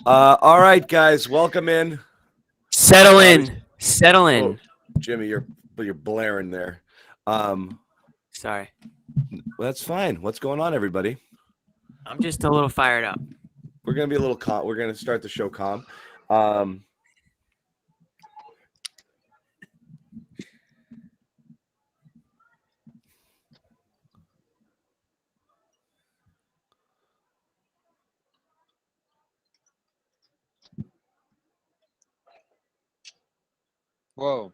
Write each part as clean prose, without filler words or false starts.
All right, guys, welcome in. Settle Bobby's, in. Settle oh, in. Jimmy, you're blaring there. Um, Sorry. that's fine. What's going on, everybody? I'm just a little fired up. We're gonna be a little calm. We're gonna start the show calm. Um, Whoa.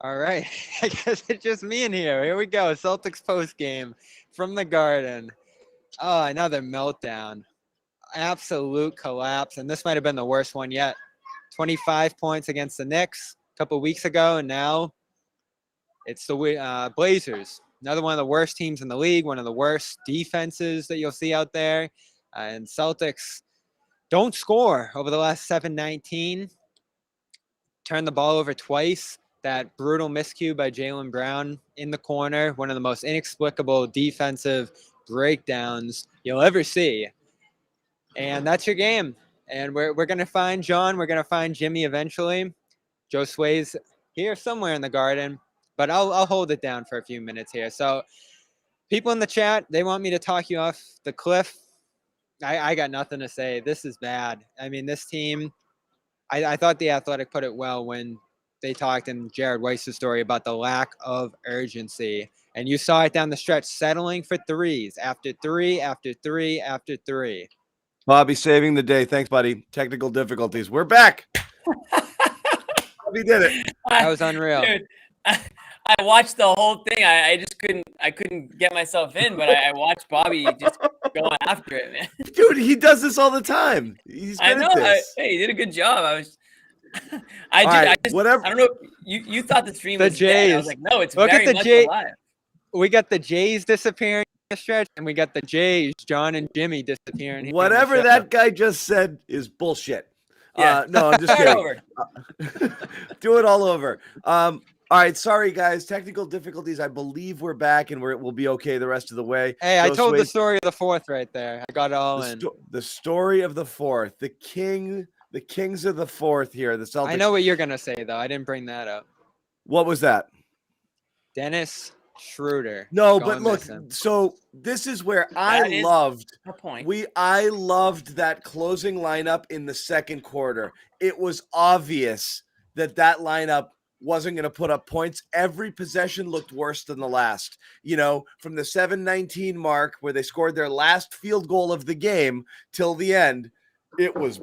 All right. I guess it's just me in here. Here we go. Celtics postgame from the Garden. Oh, another meltdown. Absolute collapse. And this might have been the worst one yet. 25 points against the Knicks a couple weeks ago. And now it's the Blazers. Another one of the worst teams in the league. One of the worst defenses that you'll see out there. And Celtics don't score over the last 7-19. Turned the ball over twice. That brutal miscue by Jaylen Brown in the corner, one of the most inexplicable defensive breakdowns you'll ever see. And that's your game. And we're going to find John. We're going to find Jimmy eventually. Josue's here somewhere in the Garden, but I'll hold it down for a few minutes here. So people in the chat, they want me to talk you off the cliff. I got nothing to say. This is bad. I mean, this team, I thought The Athletic put it well when they talked in Jared Weiss's story about the lack of urgency. And you saw it down the stretch, settling for threes after three, after three, after three. Bobby saving the day. Thanks, buddy. Technical difficulties. We're back. Bobby did it. That was unreal. Dude, I watched the whole thing. I just couldn't get myself in, but I watched Bobby just going after it, man. Dude, he does this all the time. He's good I know. at this. Hey, he did a good job. All right, whatever. I don't know. You thought the stream The was dead. I was Jays. like, no, it's Look very at the much Jay- alive. We got the Jays disappearing in the stretch, and we got the Jays, John and Jimmy, disappearing. here in the Whatever show. that guy just said is bullshit. Yeah. No, I'm just Start kidding. over. Do it all over. All right, sorry guys, technical difficulties. I believe we're back and we'll be okay the rest of the way. Hey, I told Josue, the story of the fourth right there. I got it all in. the story of the fourth, the kings of the fourth here. The Celtics. I know what you're gonna say though. I didn't bring that up. What was that? Dennis Schroeder. No, but going look. missing. So this is where That I is loved. a point. I loved that closing lineup in the second quarter. It was obvious that lineup wasn't going to put up points. Every possession looked worse than the last. You know, from the 7-19 mark where they scored their last field goal of the game till the end, it was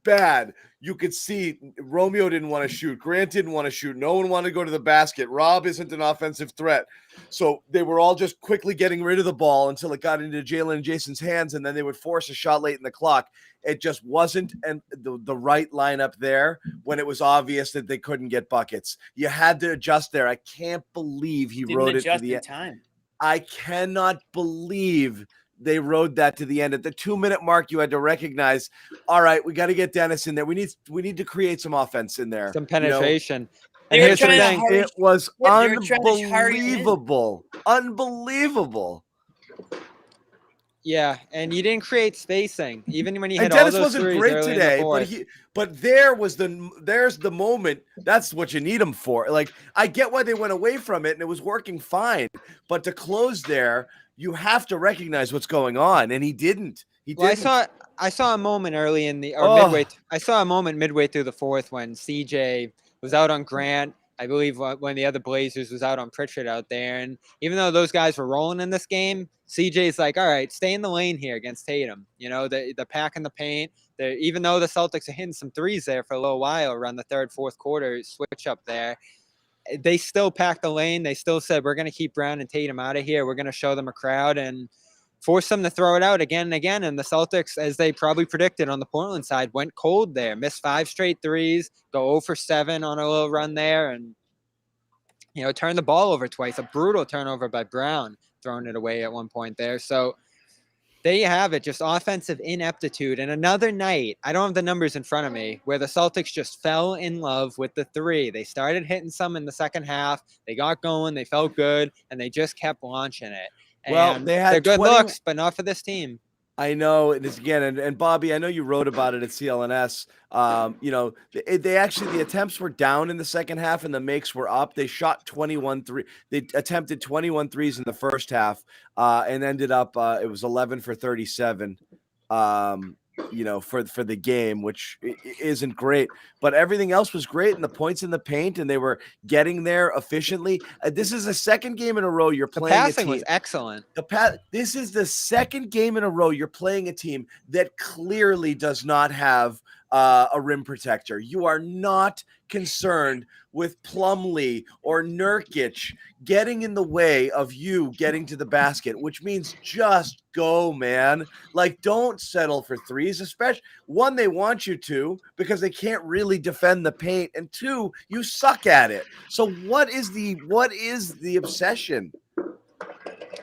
bad. You could see Romeo didn't want to shoot. Grant didn't want to shoot. No one wanted to go to the basket. Rob isn't an offensive threat. So they were all just quickly getting rid of the ball until it got into Jalen and Jason's hands, and then they would force a shot late in the clock. It just wasn't the right lineup there when it was obvious that they couldn't get buckets. You had to adjust there. I can't believe he Didn't wrote it to adjust the in end. time. I cannot believe they rode that to the end. At the 2-minute mark, you had to recognize, all right, we got to get Dennis in there. We need to create some offense in there. Some penetration. They And were here's the trying to thing. hurry- It was Yeah, they were trying to hurry him in. unbelievable. Yeah, and you didn't create spacing, even when you And hit all Dennis those wasn't threes great early in the today, fourth. but there's the moment. That's what you need him for. Like, I get why they went away from it and it was working fine, but to close there, you have to recognize what's going on, and he didn't. Well, I saw a moment early in the midway. I saw a moment midway through the fourth when CJ was out on Grant. I believe when the other Blazers was out on Pritchard out there, and even though those guys were rolling in this game, CJ's like, all right, stay in the lane here against Tatum. You know, the pack in the paint. Even though the Celtics are hitting some threes there for a little while around the third, fourth quarter switch up there, they still packed the lane. They still said, we're going to keep Brown and Tatum out of here. We're going to show them a crowd and force them to throw it out again and again. And the Celtics, as they probably predicted on the Portland side, went cold there, missed 5 straight threes, go 0 for 7 on a little run there, and, you know, turn the ball over twice. A brutal turnover by Brown, throwing it away at one point there. So there you have it, just offensive ineptitude. And another night, I don't have the numbers in front of me, where the Celtics just fell in love with the three. They started hitting some in the second half. They got going. They felt good, and they just kept launching it. Well, And they had they're good 20 looks, but not for this team. I know it is again, and Bobby, I know you wrote about it at CLNS. They actually, the attempts were down in the second half and the makes were up. They shot 21 3. They attempted 21 threes in the first half and ended up it was 11 for 37. For the game, which isn't great, but everything else was great, and the points in the paint, and they were getting there efficiently. This is the second game in a row you're playing. The passing was excellent. This is the second game in a row you're playing a team that clearly does not have a rim protector. You are not concerned with Plumlee or Nurkic getting in the way of you getting to the basket, which means just go, man. Like, don't settle for threes, especially one, they want you to because they can't really defend the paint, and two, you suck at it. So what is the obsession?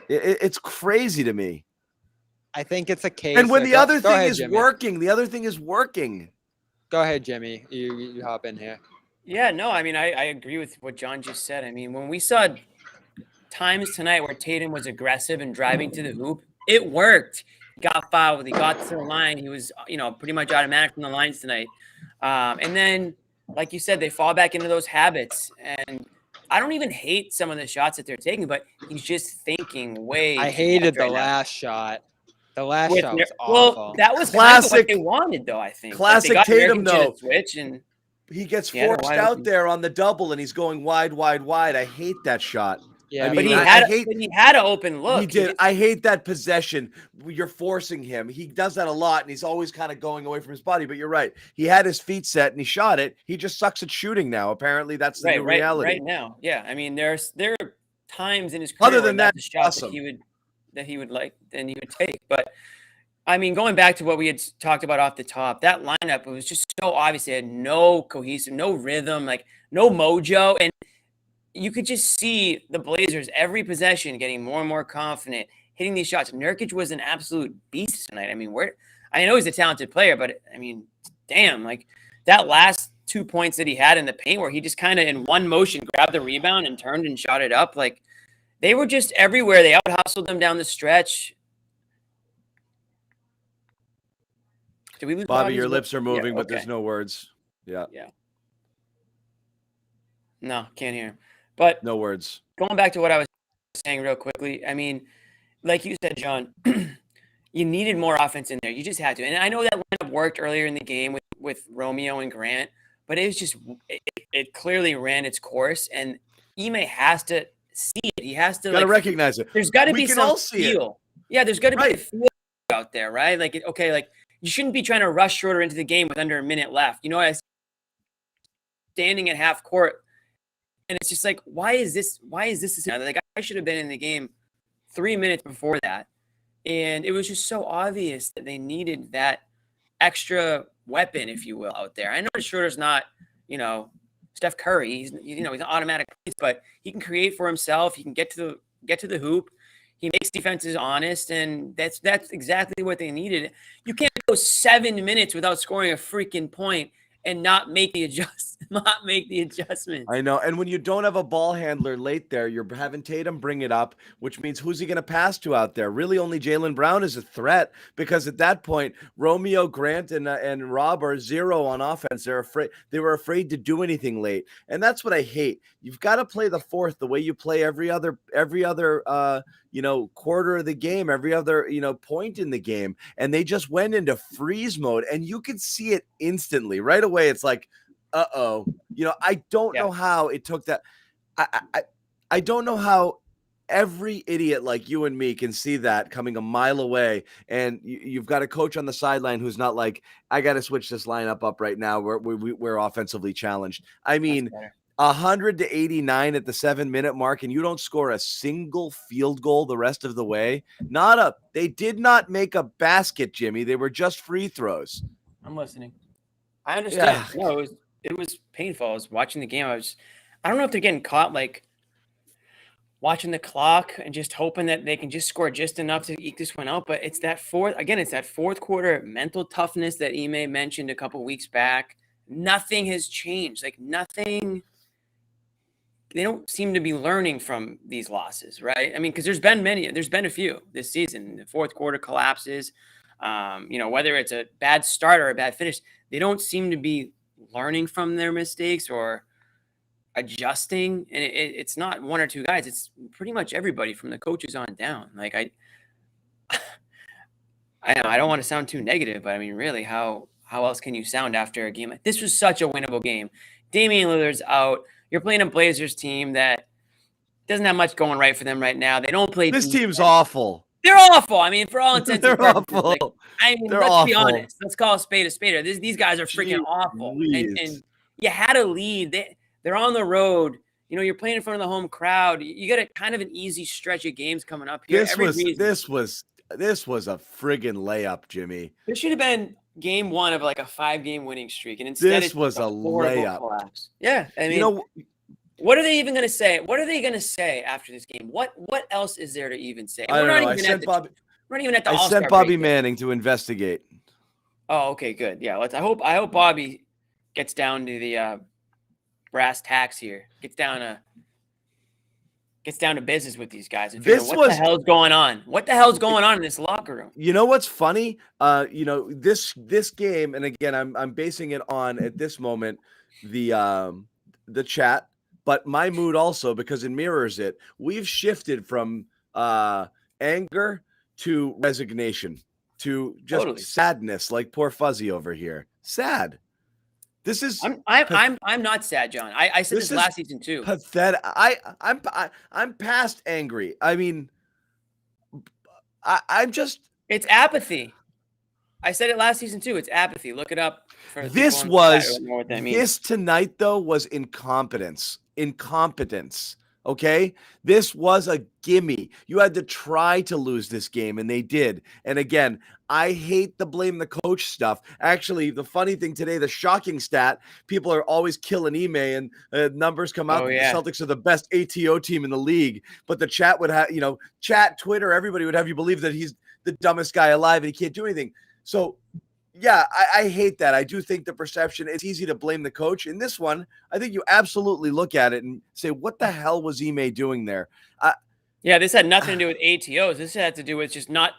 It's crazy to me. I think it's a case. And when the other thing is Jimmy. working, the other thing is working. Go ahead, Jimmy. You hop in here. Yeah, no, I mean, I agree with what John just said. I mean, when we saw times tonight where Tatum was aggressive and driving to the hoop, it worked. He got fouled. He got to the line. He was, pretty much automatic from the lines tonight. And then, like you said, they fall back into those habits. And I don't even hate some of the shots that they're taking, but he's just thinking way. I hated the last shot. The last shot was awful. Well, that was classic. Kind of what they wanted, though. I think classic Tatum, though. Switch and he gets forced out there on the double, and he's going wide. I hate that shot. Yeah, I mean, but he had an open look. He did. I hate that possession. You're forcing him. He does that a lot, and he's always kind of going away from his body. But you're right. He had his feet set, and he shot it. He just sucks at shooting now. Apparently, that's the new reality. Right now, yeah. I mean, there are times in his career other than that, the shot awesome. that he would like, then he would take. But I mean, going back to what we had talked about off the top, that lineup, it was just so obvious. They had no cohesive, no rhythm, like no mojo. And you could just see the Blazers every possession getting more and more confident, hitting these shots. Nurkic was an absolute beast tonight. I mean, I know he's a talented player, but I mean, damn, like that last 2 points that he had in the paint where he just kind of in one motion grabbed the rebound and turned and shot it up. Like they were just everywhere. They out-hustled them down the stretch. Did we lose Bobby? Your lips are moving, but okay. There's no words. Yeah. No, can't hear him. But no words. Going back to what I was saying real quickly, I mean, like you said, John, you needed more offense in there. You just had to. And I know that lineup worked earlier in the game with Romeo and Grant, but it was just it clearly ran its course. And Ime has to see it. He has to recognize it. There's got to be some feel. Yeah, there's got to be a feel out there, right? Like, you shouldn't be trying to rush Schroeder into the game with under a minute left. You know, I standing at half court. And it's just like, why is this? Like, I should have been in the game 3 minutes before that. And it was just so obvious that they needed that extra weapon, if you will, out there. I know Schroeder's not, Steph Curry. He's an automatic, but he can create for himself. He can get to the hoop. He makes defenses honest, and that's exactly what they needed. You can't go 7 minutes without scoring a freaking point and not make the adjustment. I know. And when you don't have a ball handler late there, you're having Tatum bring it up, which means who's he going to pass to out there? Really only Jaylen Brown is a threat, because at that point, Romeo, Grant, and Rob are zero on offense. They were afraid to do anything late. And that's what I hate. You've got to play the fourth the way you play every other quarter of the game, every other, point in the game. And they just went into freeze mode, and you could see it instantly right away. It's like, uh-oh, I don't know how it took that. I don't know how every idiot like you and me can see that coming a mile away. And you've got a coach on the sideline who's not like, I got to switch this lineup up right now. We're offensively challenged. I mean, 100-89 at the 7-minute mark, and you don't score a single field goal the rest of the way. They did not make a basket, Jimmy. They were just free throws. I'm listening. I understand. Yeah. No, it was painful. I was watching the game. I don't know if they're getting caught like watching the clock and just hoping that they can just score just enough to eke this one out. But it's that fourth quarter mental toughness that Ime mentioned a couple weeks back. Nothing has changed. Like nothing. They don't seem to be learning from these losses, right? I mean, because there's been a few this season. The fourth quarter collapses. Whether it's a bad start or a bad finish, they don't seem to be learning from their mistakes or adjusting. And it's not one or two guys. It's pretty much everybody from the coaches on down. Like I know I don't want to sound too negative, but I mean, really, how else can you sound after a game like this? Was such a winnable game. Damian Lillard's out. You're playing a Blazers team that doesn't have much going right for them right now. They don't play. This team's awful. They're awful. I mean, for all intents and purposes. Awful. Like, I mean, let's be honest. Let's call a spade a spade. These guys are freaking awful. And you had a lead. They're on the road. You're playing in front of the home crowd. You got a kind of an easy stretch of games coming up here. This was a friggin' layup, Jimmy. This should have been game one of like a 5-game winning streak, and instead this was a layup. Collapse. Yeah, I mean, what are they even going to say? What are they going to say after this game? What else is there to even say? I don't know. I sent Bobby Manning to investigate. Oh, okay, good. Yeah, I hope Bobby gets down to the brass tacks here. Gets down to business with these guys and figure out what the hell's going on. What the hell's going on in this locker room? You know what's funny? This game, and again, I'm basing it on at this moment the chat, but my mood also because it mirrors it. We've shifted from anger to resignation to just sadness, like poor Fuzzy over here. Sad. This is I'm not sad, John. I said this last season too. Pathetic. I'm past angry. I mean, I'm just. It's apathy. I said it last season too. It's apathy. Look it up. This tonight though was incompetence. Okay, this was a gimme. You had to try to lose this game, and they did. And again, I hate the blame the coach stuff. Actually, the funny thing today, the shocking stat, people are always killing Ime, and numbers come out that the Celtics are the best ATO team in the league. But the chat would have, chat, Twitter, everybody would have you believe that he's the dumbest guy alive and he can't do anything. So, yeah, I hate that. I do think the perception, it's easy to blame the coach. In this one, I think you absolutely look at it and say, what the hell was Ime doing there? This had nothing to do with ATOs. This had to do with just not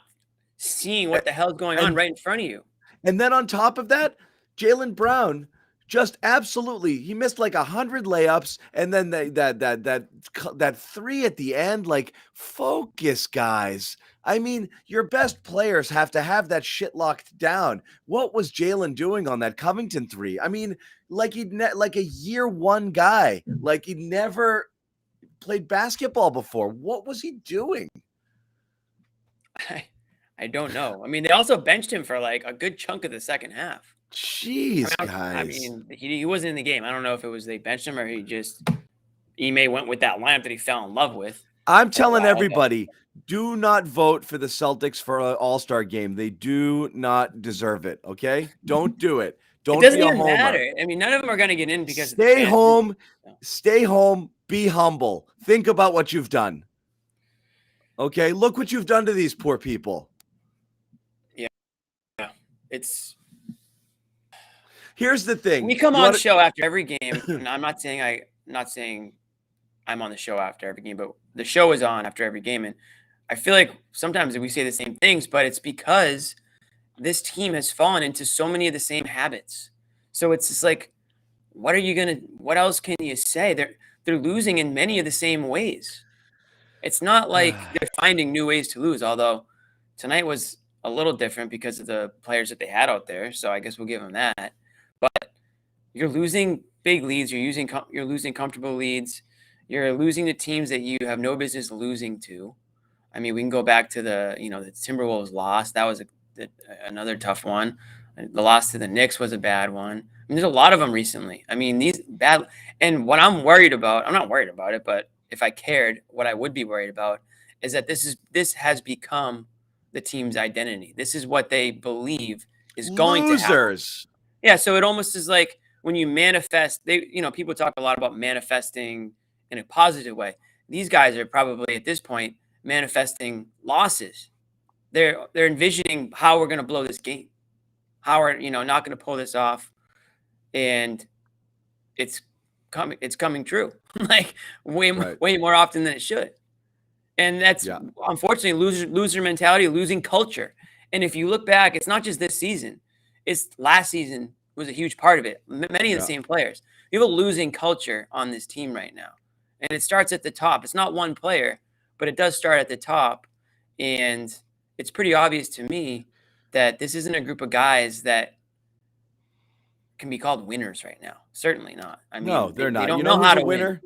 seeing what the hell's going on right in front of you. And then on top of that, Jaylen Brown just absolutely, he missed like 100 layups, and then that three at the end. Like, focus, guys. I mean, your best players have to have that shit locked down. What was Jaylen doing on that Covington three? I mean, like like a year one guy, like he'd never played basketball before. What was he doing? I don't know. I mean, they also benched him for like a good chunk of the second half. Jeez, guys. I mean, he wasn't in the game. I don't know if it was they benched him or Ime went with that lineup that he fell in love with. I'm telling everybody, do not vote for the Celtics for an all-star game. They do not deserve it, okay? Don't do it. Don't be a homer. It doesn't even matter. I mean, none of them are going to get in because stay home, be humble. Think about what you've done. Okay? Look what you've done to these poor people. Yeah. Here's the thing. We come on the show after every game, and I'm not saying I'm on the show after every game, but the show is on after every game. And I feel like sometimes we say the same things, but it's because this team has fallen into so many of the same habits. So it's just like, what else can you say? They're losing in many of the same ways. It's not like they're finding new ways to lose, although tonight was a little different because of the players that they had out there. So I guess we'll give them that. But you're losing big leads. You're losing comfortable leads. You're losing to teams that you have no business losing to. I mean, we can go back to the Timberwolves loss. That was another tough one. The loss to the Knicks was a bad one. I mean, there's a lot of them recently. I mean, these bad. And what I'm worried about, I'm not worried about it, but if I cared, what I would be worried about is that this has become the team's identity. This is what they believe is going to happen. Yeah, so it almost is like when you manifest, people talk a lot about manifesting in a positive way. These guys are probably at this point manifesting losses. They're envisioning how we're going to blow this game, how we're not going to pull this off, and it's coming true like way more often than it should. And that's unfortunately loser mentality, losing culture. And if you look back, it's not just this season. It's last season was a huge part of it. Many of the same players. We have a losing culture on this team right now. And it starts at the top. It's not one player, but it does start at the top. And it's pretty obvious to me that this isn't a group of guys that can be called winners right now. Certainly not. I mean, no, they're not. They don't know how to win.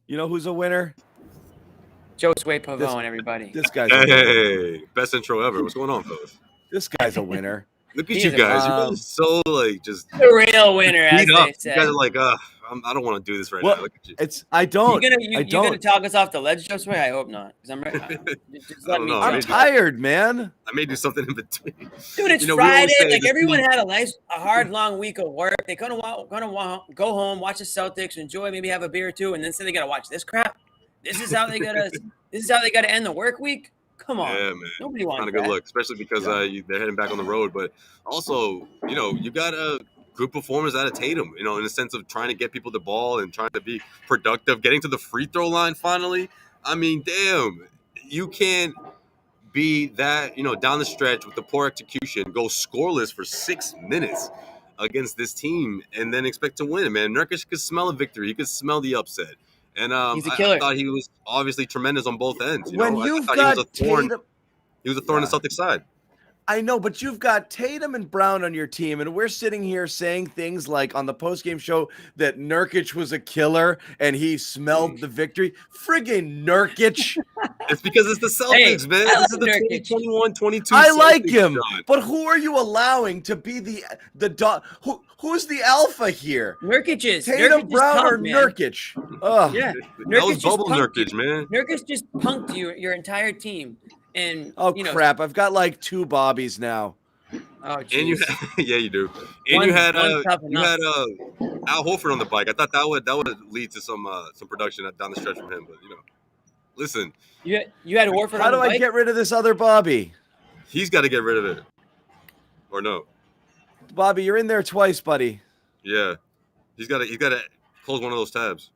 You know who's a winner? Josue Pavon, everybody. This guy's best intro ever. What's going on, fellas? This guy's a winner. Look at you guys. You're so just the real winner, as they say. You guys are like, I don't want to do this right now. Look at you. I don't. You're gonna talk us off the ledge, Josue? I hope not. Because I'm tired, man. I may do something in between. Dude, it's Friday. Like everyone had a hard, long week of work. They gonna go home, watch the Celtics, enjoy, maybe have a beer or two, and then say they gotta watch this crap. This is how they gotta end the work week. Come on, yeah, man. Nobody wants that. Not a good look, especially because they're heading back on the road. But also, you got a good performance out of Tatum. In the sense of trying to get people the ball and trying to be productive, getting to the free throw line finally. I mean, damn, you can't be that down the stretch with the poor execution, go scoreless for 6 minutes against this team, and then expect to win. Man, Nurkic could smell a victory. He could smell the upset. And he's a killer. I thought he was obviously tremendous on both ends. When you've got Tatum, he was a thorn in the Celtics side. I know, but you've got Tatum and Brown on your team, and we're sitting here saying things like on the postgame show that Nurkic was a killer and he smelled the victory. Friggin' Nurkic. It's because it's the Celtics, man. This is the 2021-22 I like Celtics, him, John. but who are you allowing to be the dog? Who's the alpha here? Nurkic is. Tatum, Nurkic Brown, punked, or man. Nurkic? Ugh. Yeah. That was bubble Nurkic, man. Nurkic just punked your entire team. And crap! I've got like 2 Bobbies now. Oh, geez. And you do. And you had Al Horford on the bike. I thought that would lead to some production down the stretch from him. But listen. You had Horford. How do I get rid of this other Bobby? He's got to get rid of it, or no? Bobby, you're in there twice, buddy. Yeah, he's got to close one of those tabs.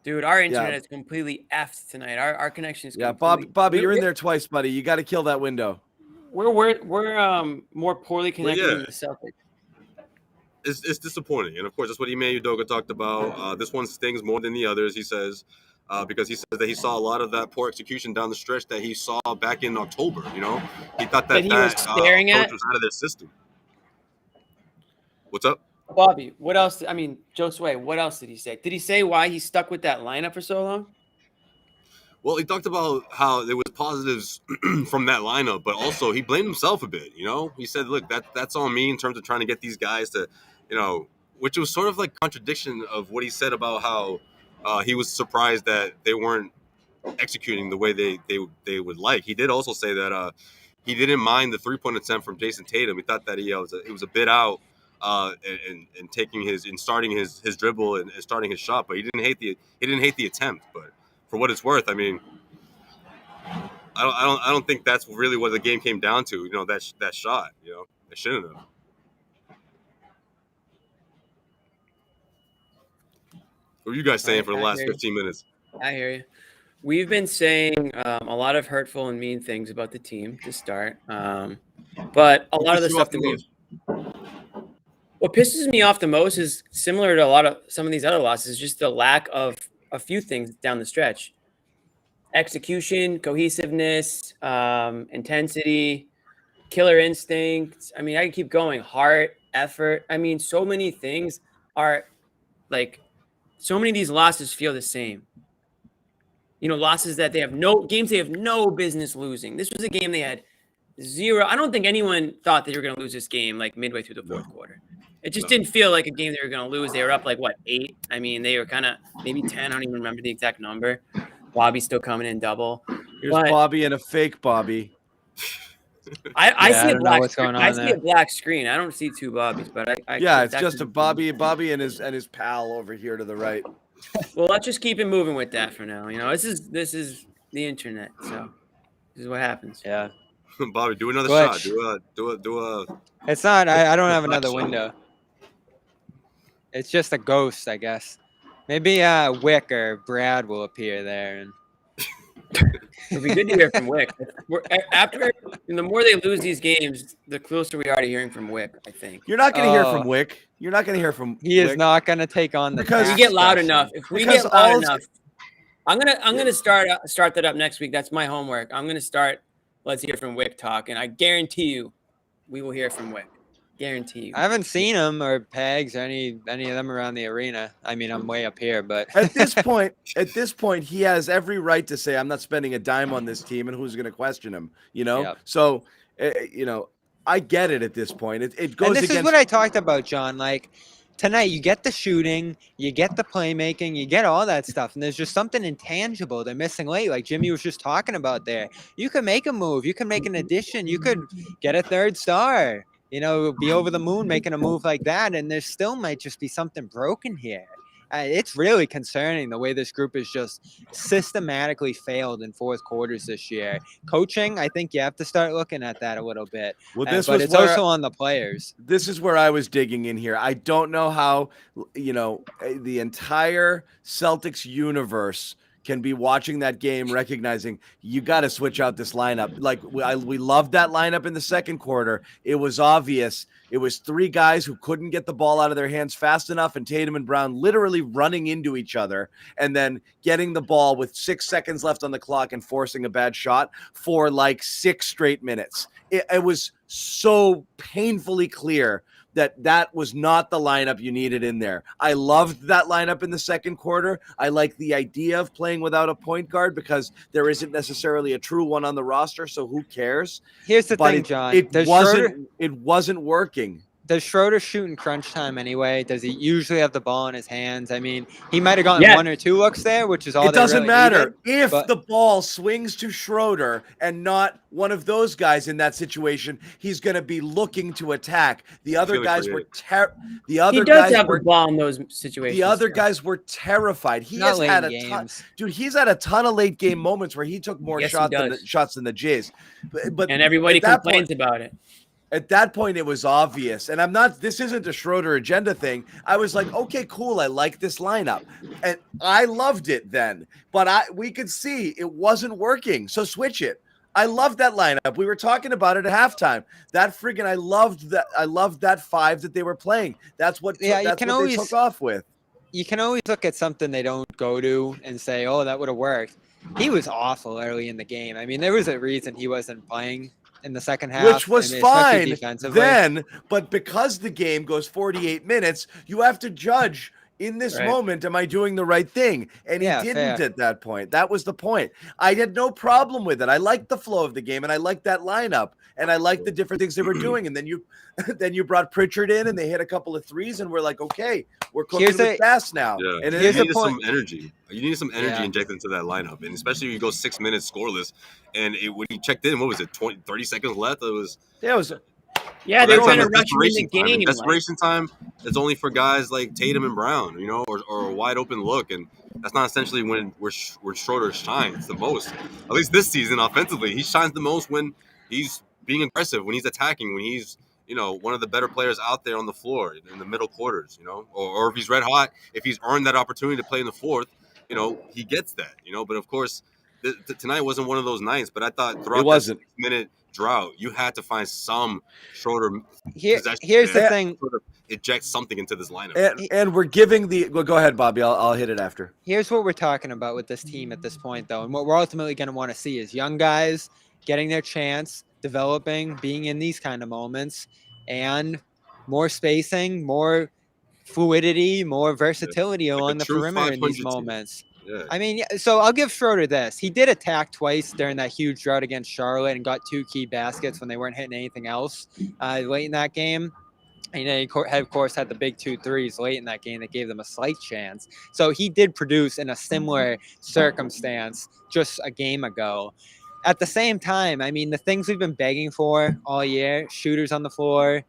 Dude, our internet is completely effed tonight. Our connection is Bobby, you're in there twice, buddy. You got to kill that window. We're more poorly connected than the Celtics. It's disappointing, and of course that's what Ime Udoka talked about. This one stings more than the others, he says, because he says that he saw a lot of that poor execution down the stretch that he saw back in October. He thought that he was staring at was out of their system. What's up? Bobby, what else? I mean, Josue, what else did he say? Did he say why he stuck with that lineup for so long? Well, he talked about how there was positives from that lineup, but also he blamed himself a bit. He said, "Look, that's on me in terms of trying to get these guys to, which was sort of like contradiction of what he said about how he was surprised that they weren't executing the way they would like." He did also say that he didn't mind the 3-point attempt from Jason Tatum. He thought that he was a bit out. And starting his dribble and starting his shot, but he didn't hate the attempt. But for what it's worth, I mean, I don't think that's really what the game came down to. That shot. It shouldn't have. What are you guys saying for the last 15 minutes? I hear you. We've been saying a lot of hurtful and mean things about the team to start, but a lot of the stuff that we've. What pisses me off the most is similar to some of these other losses, just the lack of a few things down the stretch. Execution, cohesiveness, intensity, killer instincts. I mean, I can keep going. Heart, effort. I mean, so many things are so many of these losses feel the same. Losses that games they have no business losing. This was a game they had 0. I don't think anyone thought they were going to lose this game midway through the fourth quarter. It just didn't feel like a game they were going to lose. They were up 8? I mean, they were kind of maybe 10. I don't even remember the exact number. Bobby's still coming in double. Here's Bobby and a fake Bobby. I see a black. What's going on I see a black screen. I don't see 2 Bobbies, but it's just a Bobby and his pal over here to the right. Well, let's just keep it moving with that for now. This is the internet, so this is what happens. Yeah. Bobby, do another Glitch. shot. Do a. It's not. I don't have Flash another shot. window. It's just a ghost, I guess. Maybe Wick or Brad will appear there. And It'd be good to hear from Wick. The more they lose these games, the closer we are to hearing from Wick, I think. You're not going to hear from Wick. You're not going to hear from he is Wick. not going to take on the Because we tax get loud question. enough. If we Because get loud all- enough, I'm gonna start that up next week. That's my homework. I'm gonna start. Let's hear from Wick talk, and I guarantee you, we will hear from Wick. Guarantee you. I haven't seen him or Pegs or any of them around the arena. I mean, I'm way up here, but At this point, he has every right to say, "I'm not spending a dime on this team," and who's going to question him? Yep. So, I get it at this point. It goes and this against is what I talked about, John. Like tonight, you get the shooting, you get the playmaking, you get all that stuff, and there's just something intangible they're missing late. Like Jimmy was just talking about there. You can make a move, you can make an addition, you could get a third star. Be over the moon making a move like that, and there still might just be something broken here. It's really concerning the way this group has just systematically failed in fourth quarters this year. Coaching, I think you have to start looking at that a little bit. Well, But it's also on the players. This is where I was digging in here. I don't know how, the entire Celtics universe can be watching that game, recognizing you got to switch out this lineup. Like we loved that lineup in the second quarter. It was obvious. It was three guys who couldn't get the ball out of their hands fast enough, and Tatum and Brown literally running into each other and then getting the ball with 6 seconds left on the clock and forcing a bad shot for like 6 straight minutes. It was so painfully clear that was not the lineup you needed in there. I loved that lineup in the second quarter. I like the idea of playing without a point guard because there isn't necessarily a true one on the roster, so who cares? Here's the thing, John. It wasn't working. Does Schroeder shoot in crunch time anyway? Does he usually have the ball in his hands? I mean, he might have gotten 1 or 2 looks there, which is all it doesn't really matter. needed, If the ball swings to Schroeder and not one of those guys in that situation, he's going to be looking to attack. The other guys were He does have the ball in those situations. The other guys were terrified. He has had a ton, dude. He's had a ton of late game moments where he took more shots than the Jays. But and everybody complains about it. At that point, it was obvious. And this isn't a Schroeder agenda thing. I was like, okay, cool. I like this lineup. And I loved it then. But we could see it wasn't working. So switch it. I loved that lineup. We were talking about it at halftime. I loved that 5 that they were playing. That's what they took off with. You can always look at something they don't go to and say, oh, that would have worked. He was awful early in the game. I mean, there was a reason he wasn't playing in the second half, which was fine then, but because the game goes 48 minutes, you have to judge in this moment, am I doing the right thing? And he didn't at that point. That was the point. I had no problem with it. I liked the flow of the game, and I liked that lineup, and I liked the different things they were doing. And then you brought Pritchard in, and they hit a couple of threes, and we're like, okay, we're cooking with gas now. Yeah. And you needed some energy. You need some energy injected into that lineup, and especially if you go 6 minutes scoreless. And when he checked in, what was it, 30 seconds left? It was. Yeah, they were trying to rush him in the game. Desperation time is only for guys like Tatum and Brown, or a wide open look, and that's not essentially where Schroeder shines the most. At least this season, offensively, he shines the most when he's being aggressive, when he's attacking, when he's one of the better players out there on the floor in the middle quarters, or if he's red hot, if he's earned that opportunity to play in the fourth, he gets that, But of course, tonight wasn't one of those nights. But I thought throughout that 6 minute drought, you had to find some Schroeder possession. Here's the thing. Sort of eject something into this lineup. And we're giving go ahead, Bobby. I'll hit it after. Here's what we're talking about with this team at this point, though. And what we're ultimately going to want to see is young guys getting their chance, developing, being in these kind of moments, and more spacing, more fluidity, more versatility along the perimeter in these moments. Yeah. I mean, so I'll give Schroeder this. He did attack twice during that huge drought against Charlotte and got 2 key baskets when they weren't hitting anything else late in that game. And he, of course, had the big 2 threes late in that game that gave them a slight chance. So he did produce in a similar circumstance just a game ago. At the same time, I mean, the things we've been begging for all year, shooters on the floor,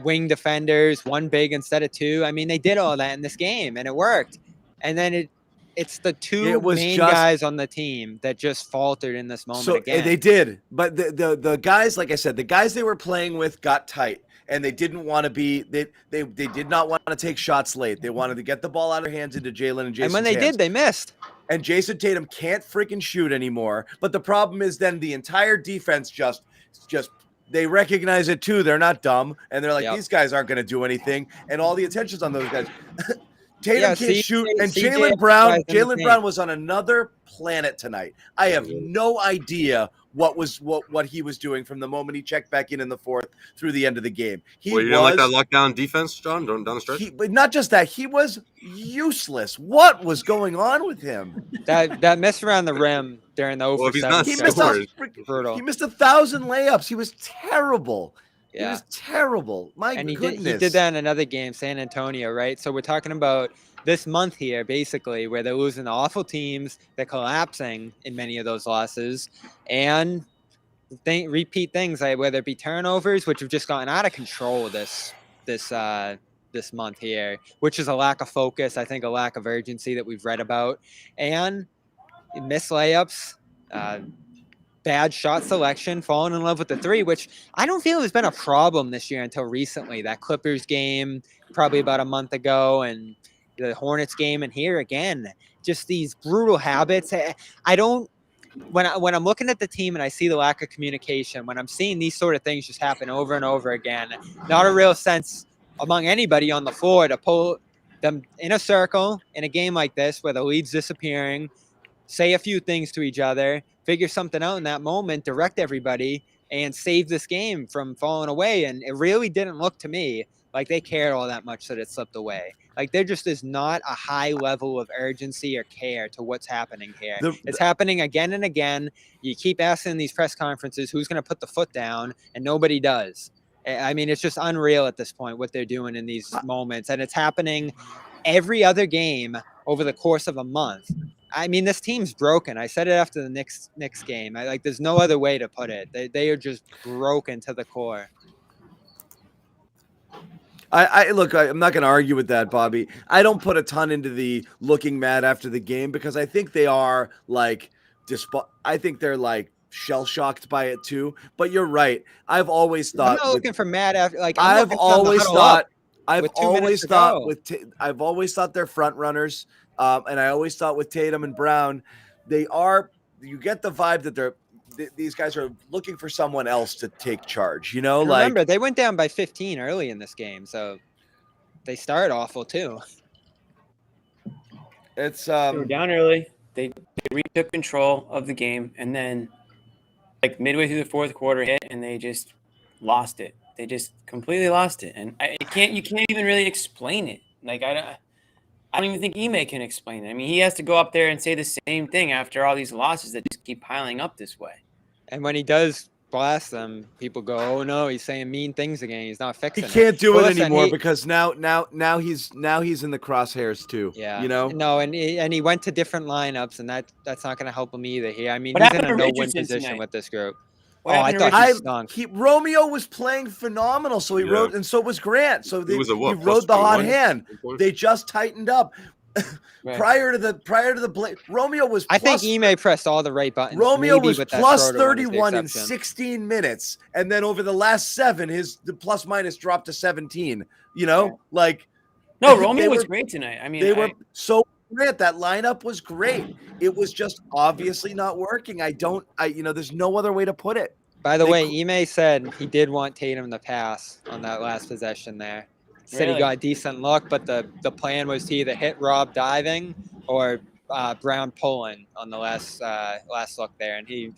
wing defenders, 1 big instead of 2. I mean, they did all that in this game, and it worked. And then it's the two It was main just- guys on the team that just faltered in this moment again. They did, but the guys, like I said, the guys they were playing with got tight, and they didn't want to be. They did not want to take shots late. They wanted to get the ball out of their hands into Jalen and Jason's And when they hands. did, they missed. And Jason Tatum can't freaking shoot anymore. But the problem is then the entire defense just they recognize it too. They're not dumb, and they're like, Yep. these guys aren't going to do anything, and all the attention's on those guys. Tatum can't shoot, and CJ Jalen Brown was on another planet tonight. I have no idea what he was doing from the moment he checked back in the fourth through the end of the game. You didn't like that lockdown defense, John, down the stretch? But not just that, he was useless. What was going on with him? That miss around the rim during the over Well, if he's not He seven. missed Brutal. He missed 1,000 layups. He was terrible. Yeah. He was terrible. My And goodness. he did that in another game, San Antonio, right? So we're talking about this month here, basically, where they're losing to awful teams, they're collapsing in many of those losses, and repeat things, like whether it be turnovers, which have just gotten out of control this month here, which is a lack of focus, I think a lack of urgency that we've read about, and missed layups, bad shot selection, falling in love with the three, which I don't feel has been a problem this year until recently. That Clippers game, probably about a month ago, and the Hornets game, and here again, just these brutal habits. I don't, when I'm looking at the team and I see the lack of communication, when I'm seeing these sort of things just happen over and over again, not a real sense among anybody on the floor to pull them in a circle in a game like this where the lead's disappearing, say a few things to each other, figure something out in that moment, direct everybody, and save this game from falling away. And it really didn't look to me like they cared all that much that it slipped away. Like there just is not a high level of urgency or care to what's happening here. It's happening again and again. You keep asking these press conferences, who's going to put the foot down, and nobody does. I mean, it's just unreal at this point what they're doing in these moments. And it's happening every other game over the course of a month. I mean, this team's broken. I said it after the Knicks game. There's no other way to put it. They are just broken to the core. Look, I'm not going to argue with that, Bobby. I don't put a ton into the looking mad after the game because I think they are I think they're like shell shocked by it too. But you're right. I've always thought. I'm not looking for mad after. I've always thought they're front runners. And I always thought with Tatum and Brown, you get the vibe that these guys are looking for someone else to take charge, you know? Remember, they went down by 15 early in this game, so they started awful too. They were down early. They retook control of the game, and then midway through the fourth quarter hit, and they just lost it. They just completely lost it. And you can't even really explain it. I don't even think Ime can explain it. I mean, he has to go up there and say the same thing after all these losses that just keep piling up this way. And when he does blast them, people go, "Oh no, he's saying mean things again. He's not fixing it." He can't do it anymore because now he's in the crosshairs too. Yeah, you know. No, and he went to different lineups, and that's not going to help him either. Here, I mean, he's in a no-win position with this group. I thought he stunk. Romeo was playing phenomenal, so he rode, and so was Grant. So he rode the hot hand. They just tightened up. Right. Prior to the Romeo was. I think Ime pressed all the right buttons. Romeo was plus 31 in 16 minutes, and then over the last 7, the plus minus dropped to 17. You know, no, Romeo was great tonight. I mean, they were so great. That lineup was great. It was just obviously not working. There's no other way to put it. By the way, Ime said he did want Tatum to pass on that last possession there. Said he got a decent look, but the plan was to either hit Rob diving or Brown pulling on the last look there. And he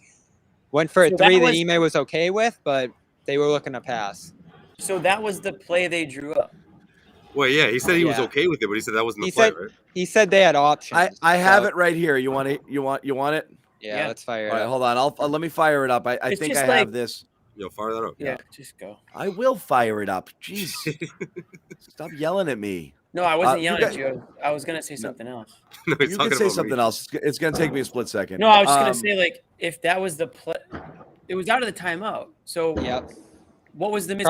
went for a three that Ime was okay with, but they were looking to pass. So that was the play they drew up. Well, yeah, he said he was okay with it, but he said that wasn't the play, right? He said they had options. I have it right here. You want it? You want it? Yeah, let's fire it up. All right, hold on. Let me fire it up. I think I have this. Yo, fire that up. Yeah, just go. I will fire it up. Jeez. Stop yelling at me. No, I wasn't yelling at you. I was going to say something else. No, you can say something else. It's going to take me a split second. No, I was just going to say, if that was the play, it was out of the timeout. So what was the miscommunication?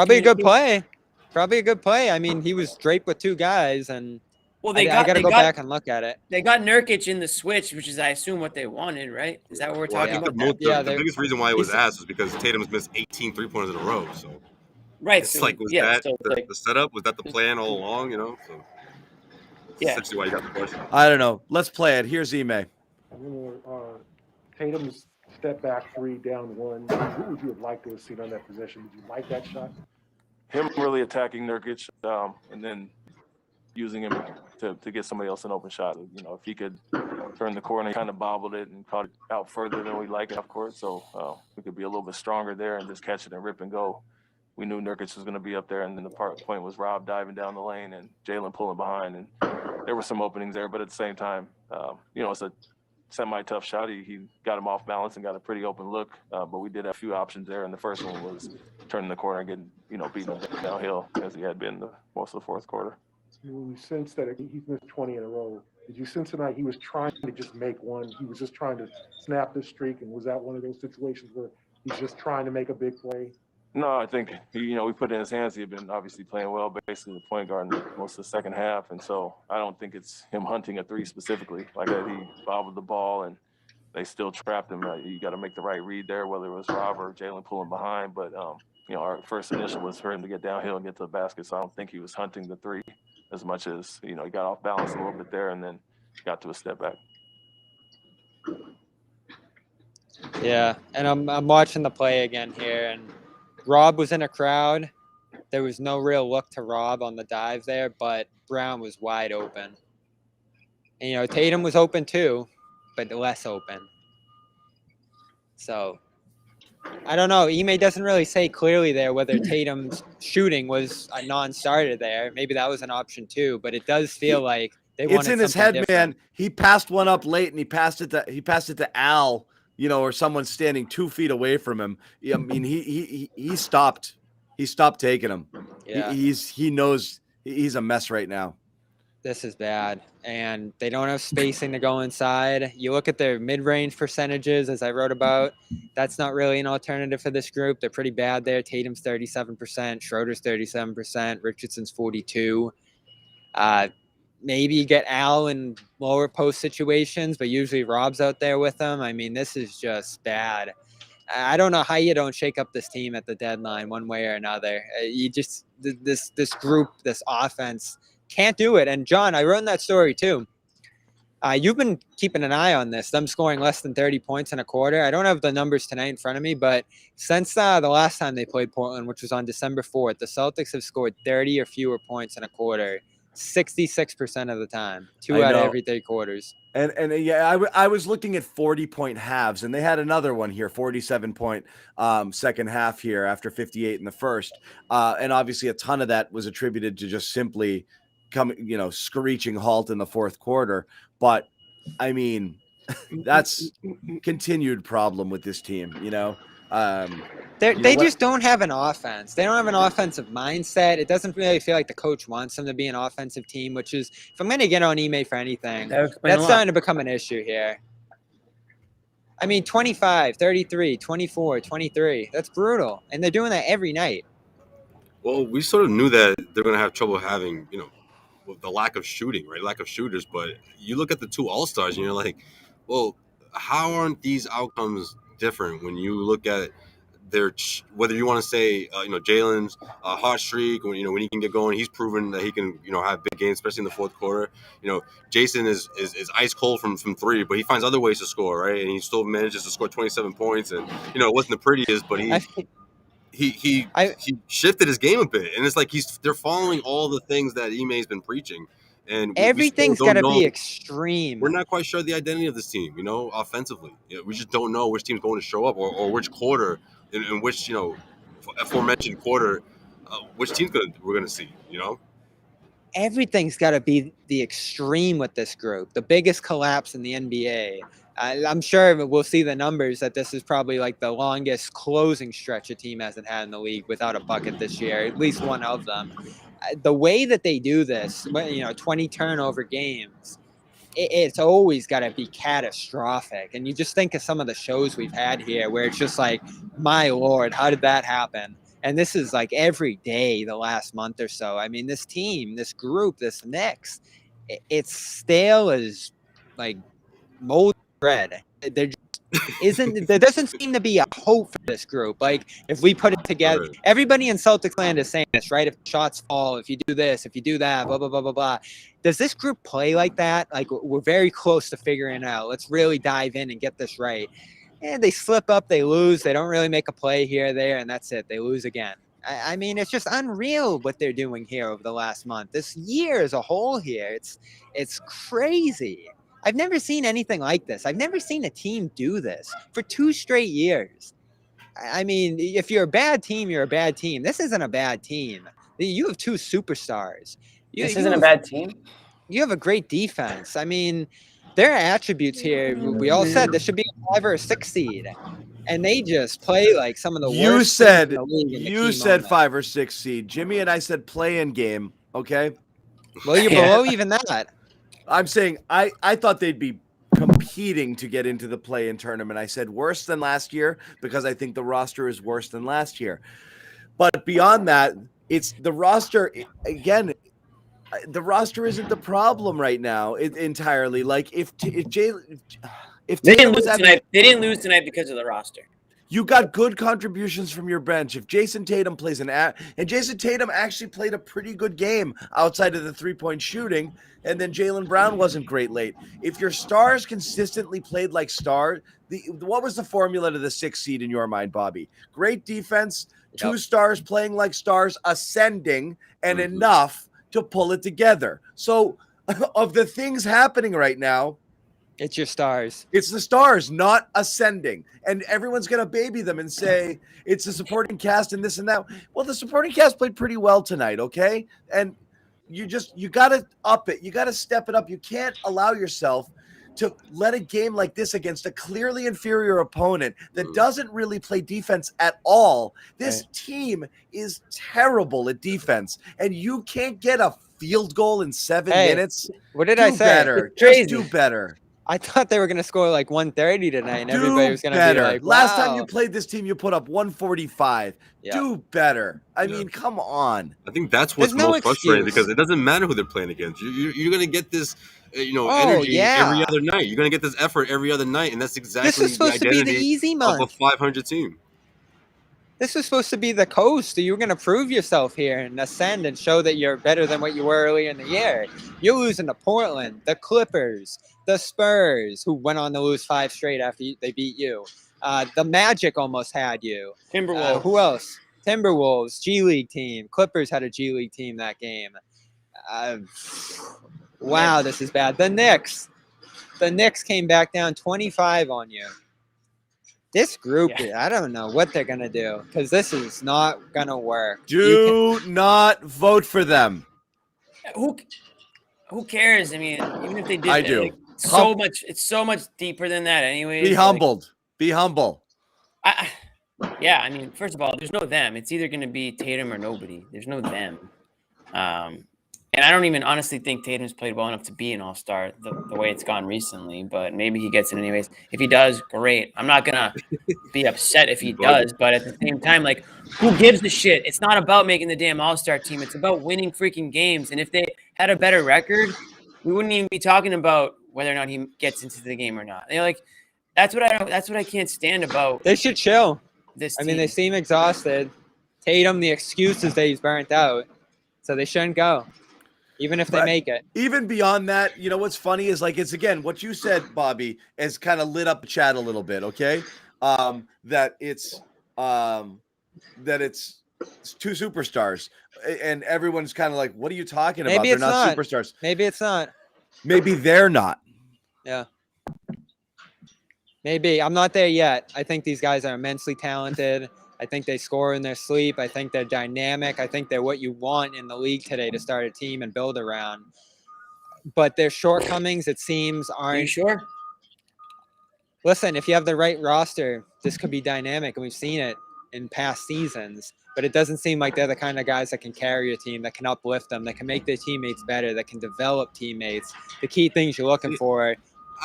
Probably a good play. I mean, he was draped with 2 guys, and Well, I got to go back and look at it. They got Nurkic in the switch, which is, I assume, what they wanted, right? Is that what we're talking about? The biggest reason why it was asked was because Tatum's missed 18 3-pointers in a row. So right. it's So, like, was that the setup? Was that the plan all along? So essentially why you got the question. I don't know. Let's play it. Here's Ime. Tatum's step back three down one. Who would you have liked to have seen on that possession? Did you like that shot? Him really attacking Nurkic, and then using him to get somebody else an open shot. If he could turn the corner, he kind of bobbled it and caught it out further than we like it, of course. So we could be a little bit stronger there and just catch it and rip and go. We knew Nurkic was going to be up there, and then the point was Rob diving down the lane and Jalen pulling behind, and there were some openings there. But at the same time, it's a semi-tough shot. He got him off balance and got a pretty open look. But we did have a few options there, and the first one was turning the corner and getting, beating him downhill as he had been most of the fourth quarter. When you sense that he's missed 20 in a row, did you sense tonight he was trying to just make one? He was just trying to snap this streak, and was that one of those situations where he's just trying to make a big play? No, I think, we put it in his hands. He had been obviously playing well, basically the point guard in most of the second half. And so I don't think it's him hunting a three specifically. Like he bobbled the ball and they still trapped him. You got to make the right read there, whether it was Rob or Jalen pulling behind. But, our first initial was for him to get downhill and get to the basket. So I don't think he was hunting the three as much as, he got off balance a little bit there and then got to a step back. Yeah, and I'm watching the play again here, and Rob was in a crowd. There was no real look to Rob on the dive there, but Brown was wide open. And, Tatum was open too, but less open. So, I don't know. Ime doesn't really say clearly there whether Tatum's shooting was a non-starter there. Maybe that was an option too, but it does feel like they wanted It's in his head, man. He passed one up late, and he passed it to Al, or someone standing 2 feet away from him. I mean, he stopped. He stopped taking him. Yeah. He knows he's a mess right now. This is bad, and they don't have spacing to go inside. You look at their mid-range percentages, as I wrote about. That's not really an alternative for this group. They're pretty bad there. Tatum's 37%, Schroeder's 37%, Richardson's 42%. Maybe you get Al in lower post situations, but usually Rob's out there with them. I mean, this is just bad. I don't know how you don't shake up this team at the deadline one way or another. You just this group, this offense can't do it. And John, I wrote in that story too. You've been keeping an eye on this, them scoring less than 30 points in a quarter. I don't have the numbers tonight in front of me, but since the last time they played Portland, which was on December 4th, the Celtics have scored 30 or fewer points in a quarter 66% of the time, 2 out of every 3 quarters. And yeah, I was looking at 40-point halves, and they had another one here, 47-point second half here after 58 in the first. And obviously a ton of that was attributed to just simply screeching halt in the fourth quarter. But I mean, that's continued problem with this team, They just don't have an offense. They don't have an offensive mindset. It doesn't really feel like the coach wants them to be an offensive team, which is, if I'm going to get on Ime for anything, that's starting to become an issue here. I mean, 25, 33, 24, 23. That's brutal. And they're doing that every night. Well, we sort of knew that they're going to have trouble having, the lack of shooting, right? Lack of shooters. But you look at the 2 All-Stars and you're like, well, how aren't these outcomes different when you look at whether you want to say, Jalen's hot streak, when he can get going, he's proven that he can, have big games, especially in the fourth quarter. Jason is ice cold from 3, but he finds other ways to score, right? And he still manages to score 27 points. And, it wasn't the prettiest, but he shifted his game a bit. And it's like they're following all the things that Ime's been preaching. And everything's got to be extreme. We're not quite sure the identity of this team, offensively. We just don't know which team's going to show up or which quarter, in which, aforementioned quarter, which team's we're going to see, Everything's got to be the extreme with this group. The biggest collapse in the NBA. I'm sure we'll see the numbers that this is probably like the longest closing stretch a team hasn't had in the league without a bucket this year, at least one of them. The way that they do this, 20 turnover games, it's always got to be catastrophic. And you just think of some of the shows we've had here where it's just like, my Lord, how did that happen? And this is like every day the last month or so. I mean, this team, this group, this Knicks, it's stale as like mold bread. There doesn't seem to be a hope for this group. Like if we put it together, Right. everybody in Celtics land is saying this, right? If shots fall, if you do this, if you do that, blah blah blah blah blah. Does this group play like that? Like we're very close to figuring it out. Let's really dive in and get this right. And they slip up, they lose, they don't really make a play here or there, and that's it. They lose again. I mean, it's just unreal what they're doing here over the last month. This year as a whole here, it's crazy. I've never seen anything like this. I've never seen a team do this for 2 straight years. I mean, if you're a bad team, you're a bad team. This isn't a bad team. You have 2 superstars. This isn't a bad team. You have a great defense. I mean, there are attributes here. We all said this should be a 5 or a 6 seed. And they just play like some of the worst teams in the league in the You key said moment. 5 or 6 seed. Jimmy and I said play-in game, okay? Well, you're below even that. I'm saying I thought they'd be competing to get into the play-in tournament. I said worse than last year because I think the roster is worse than last year. But beyond that, it's the roster again. The roster isn't the problem right now entirely. Like if They Tatum didn't was lose tonight. They didn't lose tonight because of the roster. you got good contributions from your bench. If Jason Tatum plays and Jason Tatum actually played a pretty good game outside of the 3-point shooting, and then Jaylen Brown wasn't great late. If your stars consistently played like stars, what was the formula to the 6th seed in your mind, Bobby? Great defense, 2 stars playing like stars, ascending, and enough to pull it together. So of the things happening right now, It's your stars. it's the stars not ascending, and everyone's going to baby them and say it's the supporting cast and this and that. Well, the supporting cast played pretty well tonight, okay? And you got to up it. You got to step it up. You can't allow yourself to let a game like this against a clearly inferior opponent that doesn't really play defense at all. This team is terrible at defense, and you can't get a field goal in 7 minutes. What did I Do say? better. Crazy. Just do better. I thought they were going to score like 130 tonight, and Do everybody was going to be better. like, Last time wow. you played this team, you put up 145. Yeah. Do better. I mean, come on. I think that's what's There's no most frustrating excuse. because it doesn't matter who they're playing against. You're going to get this, Oh, energy yeah. every other night. You're going to get this effort every other night, and that's This exactly was the supposed to be the identity easy of month. a 500 team. This was supposed to be the coast. You were going to prove yourself here and ascend and show that you're better than what you were earlier in the year. You're losing to Portland, the Clippers, the Spurs, who went on to lose 5 straight after they beat you. The Magic almost had you. Timberwolves. Who else? Timberwolves, G League team. Clippers had a G League team that game. Wow, this is bad. The Knicks came back down 25 on you. This group, I don't know what they're going to do because this is not going to work. Do not vote for them. Who cares? I mean, even if they did, I do. Like, it's so much deeper than that. Anyways, Be humbled. Be humble. Yeah, I mean, first of all, there's no them. It's either going to be Tatum or nobody. There's no them. And I don't even honestly think Tatum's played well enough to be an all-star the way it's gone recently, but maybe he gets it anyways. If he does, great. I'm not going to be upset if he does, but at the same time, like, who gives a shit? It's not about making the damn all-star team. It's about winning freaking games. And if they had a better record, we wouldn't even be talking about whether or not he gets into the game or not. They're like, that's what I can't stand about They should chill. this I team. mean, they seem exhausted. Tatum, the excuse is that he's burnt out, so they shouldn't go, even if they make it. Even beyond that, you know what's funny is like it's again what you said, Bobby, has kind of lit up the chat a little bit. Okay, that it's 2 superstars, and everyone's kind of like, "What are you talking about? They're not superstars. Maybe it's not. Maybe they're not." Yeah. Maybe. I'm not there yet. I think these guys are immensely talented. I think they score in their sleep. I think they're dynamic. I think they're what you want in the league today to start a team and build around. But their shortcomings, it seems, aren't. Are you sure? Listen, if you have the right roster, this could be dynamic, and we've seen it in past seasons. But it doesn't seem like they're the kind of guys that can carry a team, that can uplift them, that can make their teammates better, that can develop teammates. The key things you're looking for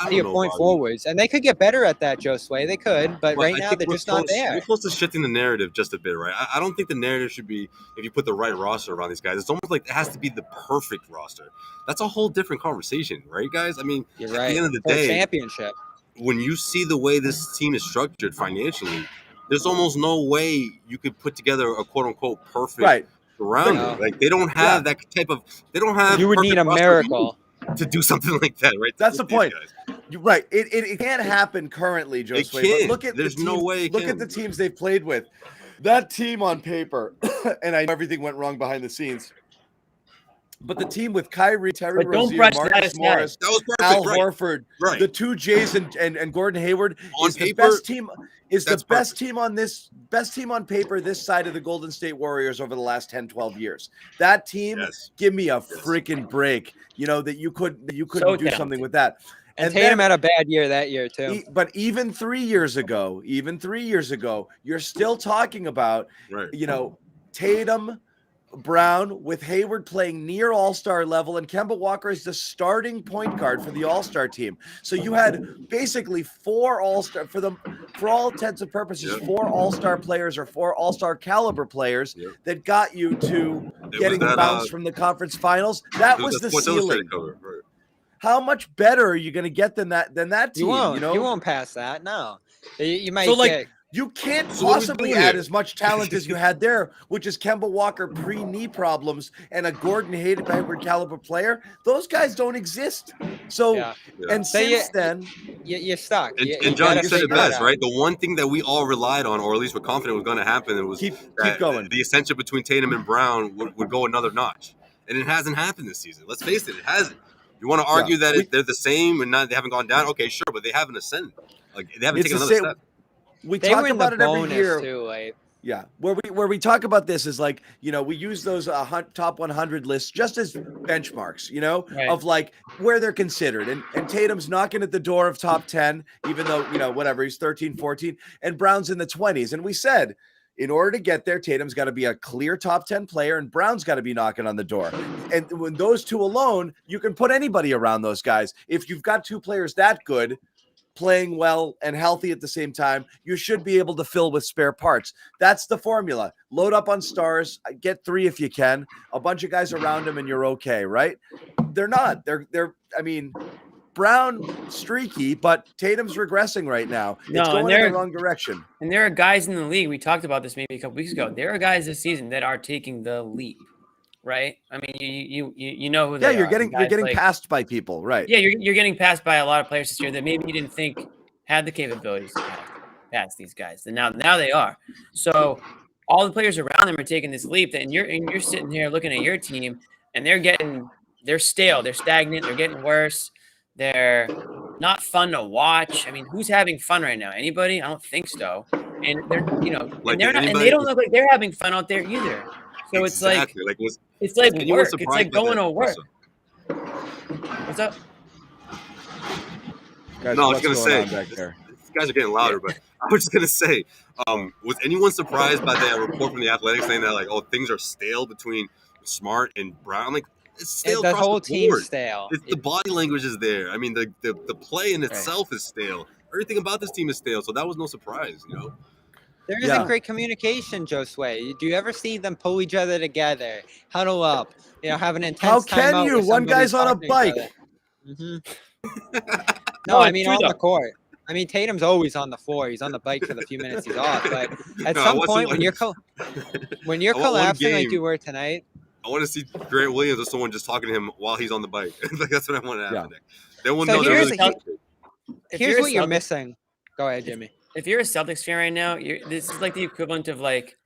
to your point, forwards, and they could get better at that, Josue. They could, but right now they're just not there. We're close to shifting the narrative just a bit, right? I don't think the narrative should be if you put the right roster around these guys. It's almost like it has to be the perfect roster. That's a whole different conversation, right, guys? I mean, You're at right. the end of the For a day, championship. when you see the way this team is structured financially, there's almost no way you could put together a quote unquote perfect surrounding. No. Like they don't have that type of. They don't have. You would need a miracle to do something like that, right? That's the point. You're right. It can't happen currently, Josue. But look at no way. Look at the teams they've played with. That team on paper, and I know everything went wrong behind the scenes. But the team with Kyrie, Terry Rozier, Marcus Morris, Al Horford, the two Jays and Gordon Hayward on is paper, the best team. Is the best team on this best team on paper this side of the Golden State Warriors over the last 10, 12 years. That team, give me a freaking break. You know that you couldn't do something with that. And Tatum had a bad year that year too. But even 3 years ago, you're still talking about Tatum, Brown with Hayward playing near all-star level, and Kemba Walker is the starting point guard for the all-star team. So you had basically four all-star for all intents and purposes, four all-star players or four all-star caliber players that got you to getting bounced from the conference finals. That was the ceiling. How much better are you going to get than that team? You won't pass that. No, you might you can't possibly add as much talent as you had there, which is Kemba Walker pre-knee problems and a Gordon Hayward caliber player. Those guys don't exist. So, and since then, you're stuck. And John, you said it best, right? The one thing that we all relied on, or at least were confident was going to happen, was keep going. The ascension between Tatum and Brown would go another notch, and it hasn't happened this season. Let's face it, it hasn't. You want to argue that they're the same and they haven't gone down? Okay, sure, but they haven't ascended. Like they haven't taken another step. We talk about it every year. Too, where we talk about this is like, we use those top 100 lists just as benchmarks, of like where they're considered. And Tatum's knocking at the door of top 10, even though, whatever, he's 13, 14, and Brown's in the 20s. And we said, in order to get there, Tatum's got to be a clear top 10 player and Brown's got to be knocking on the door. And when those two alone, you can put anybody around those guys. If you've got two players that good, playing well and healthy at the same time, you should be able to fill with spare parts. That's the formula. Load up on stars, get three if you can, a bunch of guys around them, and you're okay, right? They're not. Brown streaky, but Tatum's regressing right now. It's going in the wrong direction. And there are guys in the league, we talked about this maybe a couple weeks ago, there are guys this season that are taking the leap. Right. I mean, you know who they are. You're getting passed by people, right? Yeah, you're getting passed by a lot of players this year that maybe you didn't think had the capabilities to pass these guys, and now they are. So all the players around them are taking this leap, and you're sitting here looking at your team, and they're stale, they're stagnant, they're getting worse, they're not fun to watch. I mean, who's having fun right now? Anybody? I don't think so. And they're and they don't look like they're having fun out there either. So it's like work. It's like going to work. What's up? Guys, no, I was going to say, these guys are getting louder, but I was just going to say, was anyone surprised by that report from the Athletics saying that, like, things are stale between Smart and Brown? Like, it's stale across the board. The whole team's stale. The body language is there. I mean, the play in itself is stale. Everything about this team is stale, so that was no surprise, There isn't great communication, Josue. Do you ever see them pull each other together, huddle up, have an intense timeout? How can you? One guy's on a bike. No, I mean on the court. I mean, Tatum's always on the floor. He's on the bike for the few minutes he's off. But at some point, when you're collapsing like you were tonight, I want to see Grant Williams or someone just talking to him while he's on the bike. Like that's what I want to happen next. They will know they're really here's what you're missing. Go ahead, Jimmy. If you're a Celtics fan right now, this is like the equivalent of like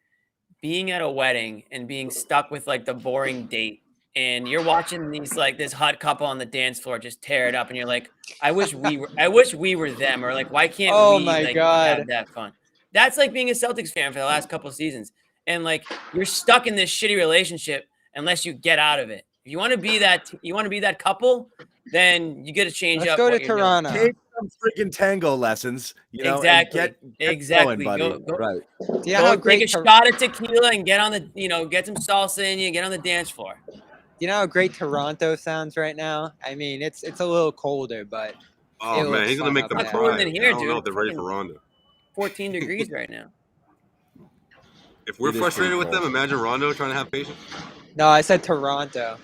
being at a wedding and being stuck with like the boring date, and you're watching this hot couple on the dance floor just tear it up, and you're like, I wish we were them, or like, why can't we have that fun? That's like being a Celtics fan for the last couple of seasons, and like you're stuck in this shitty relationship unless you get out of it. If you want to be that couple, then you got to change up. Let's go to Toronto. Take some freaking tango lessons, Exactly. Exactly. Go, right. Do you know how great take a shot at tequila and get on the, get some salsa in you, get on the dance floor. Do you know how great Toronto sounds right now? I mean, it's a little colder, but Oh, man, he's going to make them Not cry. cooler than here, I don't know dude. if they're ready for Rondo. 14 degrees right now. If we're It is frustrated pretty with them, cold. imagine Rondo trying to have patience. No, I said Toronto,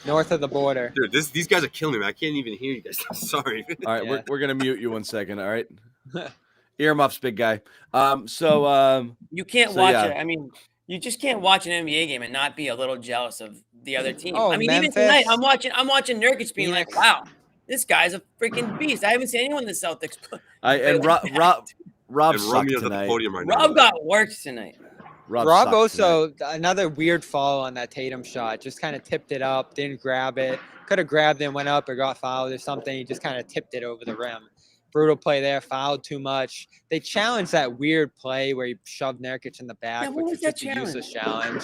north of the border. Dude, these guys are killing me, man. I can't even hear you guys. I'm sorry. All right, Yeah. we're gonna mute you 1 second. All right, earmuffs, big guy. You can't So, watch yeah. it. I mean, you just can't watch an NBA game and not be a little jealous of the other team. Oh, I mean, Memphis, even tonight, I'm watching Nurkic being Phoenix. like, "Wow, this guy's a freaking beast." I haven't seen anyone in the Celtics. And Rob And sucked Romeo's at the tonight. podium right now. Rob got worked tonight. Rob sucked also, another weird fall on that Tatum shot. Just kind of tipped it up, didn't grab it. Could have grabbed it, went up or got fouled or something. He just kind of tipped it over the rim. Brutal play there, fouled too much. They challenged that weird play where he shoved Nurkic in the back, Yeah, what which was was just that a useless challenge.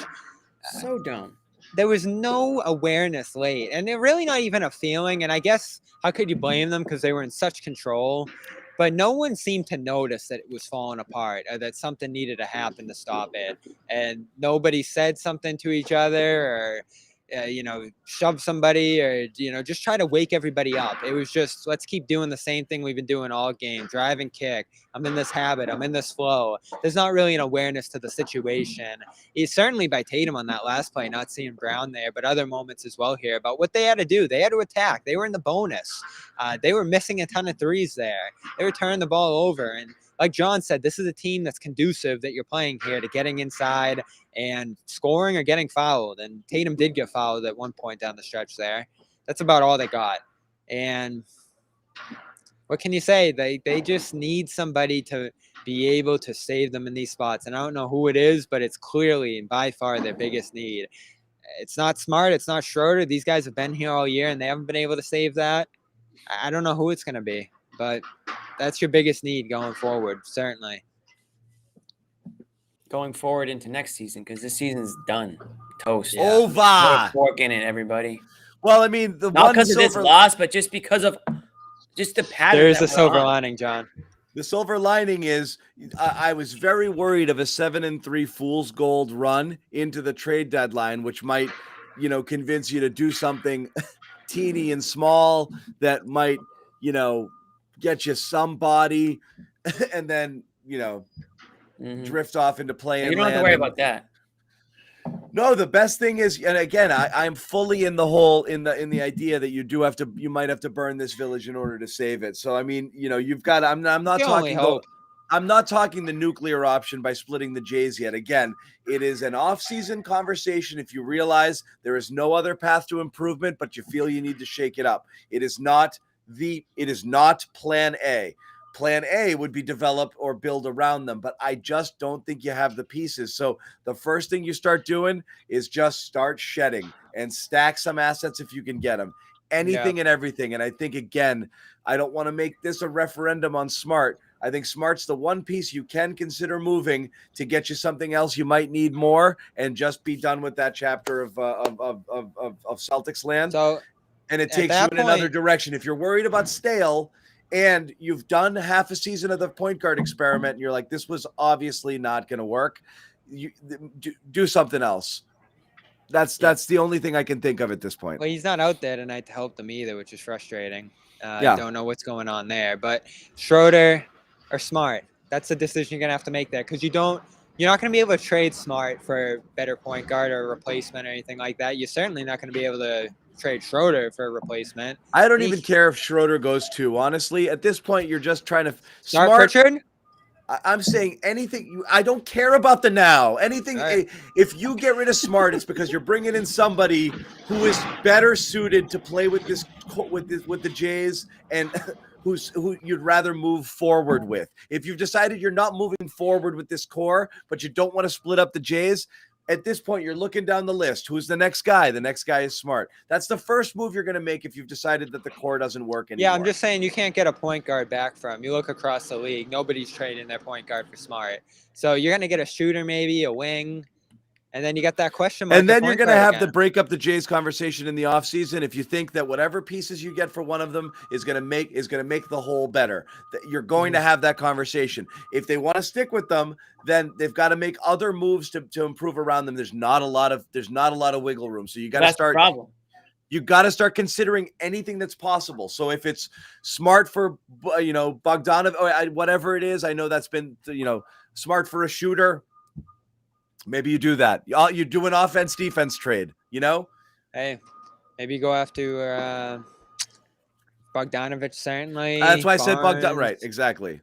So dumb. There was no awareness late, and they're really not even a feeling. And I guess how could you blame them because they were in such control? But no one seemed to notice that it was falling apart or that something needed to happen to stop it. And nobody said something to each other or, shove somebody or, just try to wake everybody up. It was just, let's keep doing the same thing we've been doing all game, drive and kick. I'm in this habit. I'm in this flow. There's not really an awareness to the situation. He's certainly by Tatum on that last play, not seeing Brown there, but other moments as well here about what they had to do. They had to attack. They were in the bonus. They were missing a ton of threes there. They were turning the ball over. And like John said, this is a team that's conducive that you're playing here to getting inside and scoring or getting fouled. And Tatum did get fouled at one point down the stretch there. That's about all they got. And what can you say? They just need somebody to be able to save them in these spots. And I don't know who it is, but it's clearly and by far their biggest need. It's not Smart. It's not Schroeder. These guys have been here all year and they haven't been able to save that. I don't know who it's going to be, but that's your biggest need going forward, certainly. Going forward into next season because this season's done. Toast. Yeah. Over. Fork in it, everybody. Well, I mean, not because of this loss, but just because of just the pattern. There is a silver lining, John. The silver lining is I was very worried of a 7-3 fool's gold run into the trade deadline, which might, convince you to do something teeny and small that might, get you somebody and then, drift off into playing. You don't have to worry about that. No, the best thing is, and again, I'm fully in the whole in the idea that you might have to burn this village in order to save it. So I mean, you've got. I'm not talking. I'm not talking the nuclear option by splitting the Jays yet. Again, it is an off-season conversation. If you realize there is no other path to improvement, but you feel you need to shake it up, it is not Plan A. Plan A would be develop or build around them, but I just don't think you have the pieces. So the first thing you start doing is just start shedding and stack some assets if you can get them. Anything and everything. And I think, again, I don't want to make this a referendum on Smart. I think Smart's the one piece you can consider moving to get you something else you might need more and just be done with that chapter of Celtics land. So, and it takes you in another direction. If you're worried about stale – and you've done half a season of the point guard experiment, and you're like, this was obviously not going to work. You do something else. That's the only thing I can think of at this point. Well, he's not out there tonight to help them either, which is frustrating. I don't know what's going on there. But Schroeder or Smart, that's the decision you're going to have to make there because you're not going to be able to trade Smart for a better point guard or a replacement or anything like that. You're certainly not going to be able to trade Schroeder for a replacement. I don't even care if Schroeder goes too. Honestly, at this point, you're just trying to Smart Pritchard. I'm saying anything. I don't care about the now. Anything. Right. If you get rid of Smart, it's because you're bringing in somebody who is better suited to play with the Jays and who you'd rather move forward with. If you've decided you're not moving forward with this core, but you don't want to split up the Jays. At this point, you're looking down the list. Who's the next guy? The next guy is Smart. That's the first move you're going to make if you've decided that the core doesn't work anymore. Yeah, I'm just saying you can't get a point guard back from. You look across the league, nobody's trading their point guard for Smart. So you're going to get a shooter maybe, a wing, and then you got that question mark. And then you're going to have to break up the Jays conversation in the offseason if you think that whatever pieces you get for one of them is going to make the whole better. You're going to have that conversation. If they want to stick with them, then they've got to make other moves to improve around them. There's not a lot of wiggle room. So you got to start. That's the problem. You got to start considering anything that's possible. So if it's Smart for, Bogdanov, or whatever it is, I know that's been, Smart for a shooter. Maybe you do that. You do an offense-defense trade, Hey, maybe go after Bogdanovich, certainly. That's why I said Barnes, Bogdan. Right, exactly.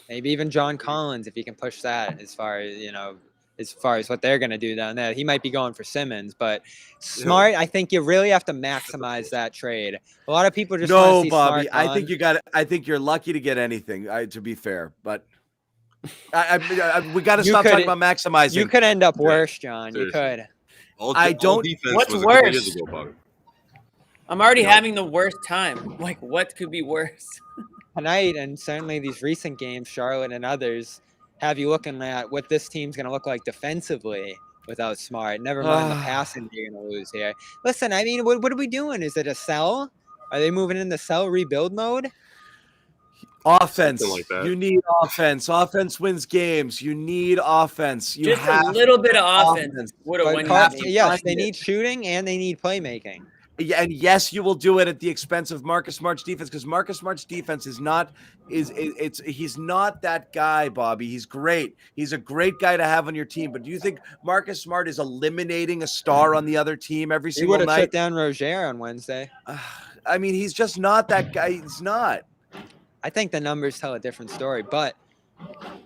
Maybe even John Collins, if you can push that as far as what they're going to do down there. He might be going for Simmons, but Smart, I think you really have to maximize that trade. A lot of people just want to see Bobby, Smart gone. I think you're lucky to get anything, to be fair, but we got to stop talking about maximizing. You could end up worse, John. You could. What's worse? I'm already having the worst time. Like, what could be worse? Tonight, and certainly these recent games, Charlotte and others, have you looking at what this team's going to look like defensively without Smart. Never mind the passing you're going to lose here. Listen, I mean, what are we doing? Is it a sell? Are they moving into sell rebuild mode? Offense. Like that. You need offense. Offense wins games. You need offense. Just a little bit of offense. Yes, they need shooting and they need playmaking. Yeah, and yes, you will do it at the expense of Marcus Smart's defense, because Marcus Smart's defense he's not that guy, Bobby. He's great. He's a great guy to have on your team. But do you think Marcus Smart is eliminating a star on the other team every single night? He would have shut down Rozier on Wednesday. I mean, he's just not that guy. He's not. I think the numbers tell a different story, but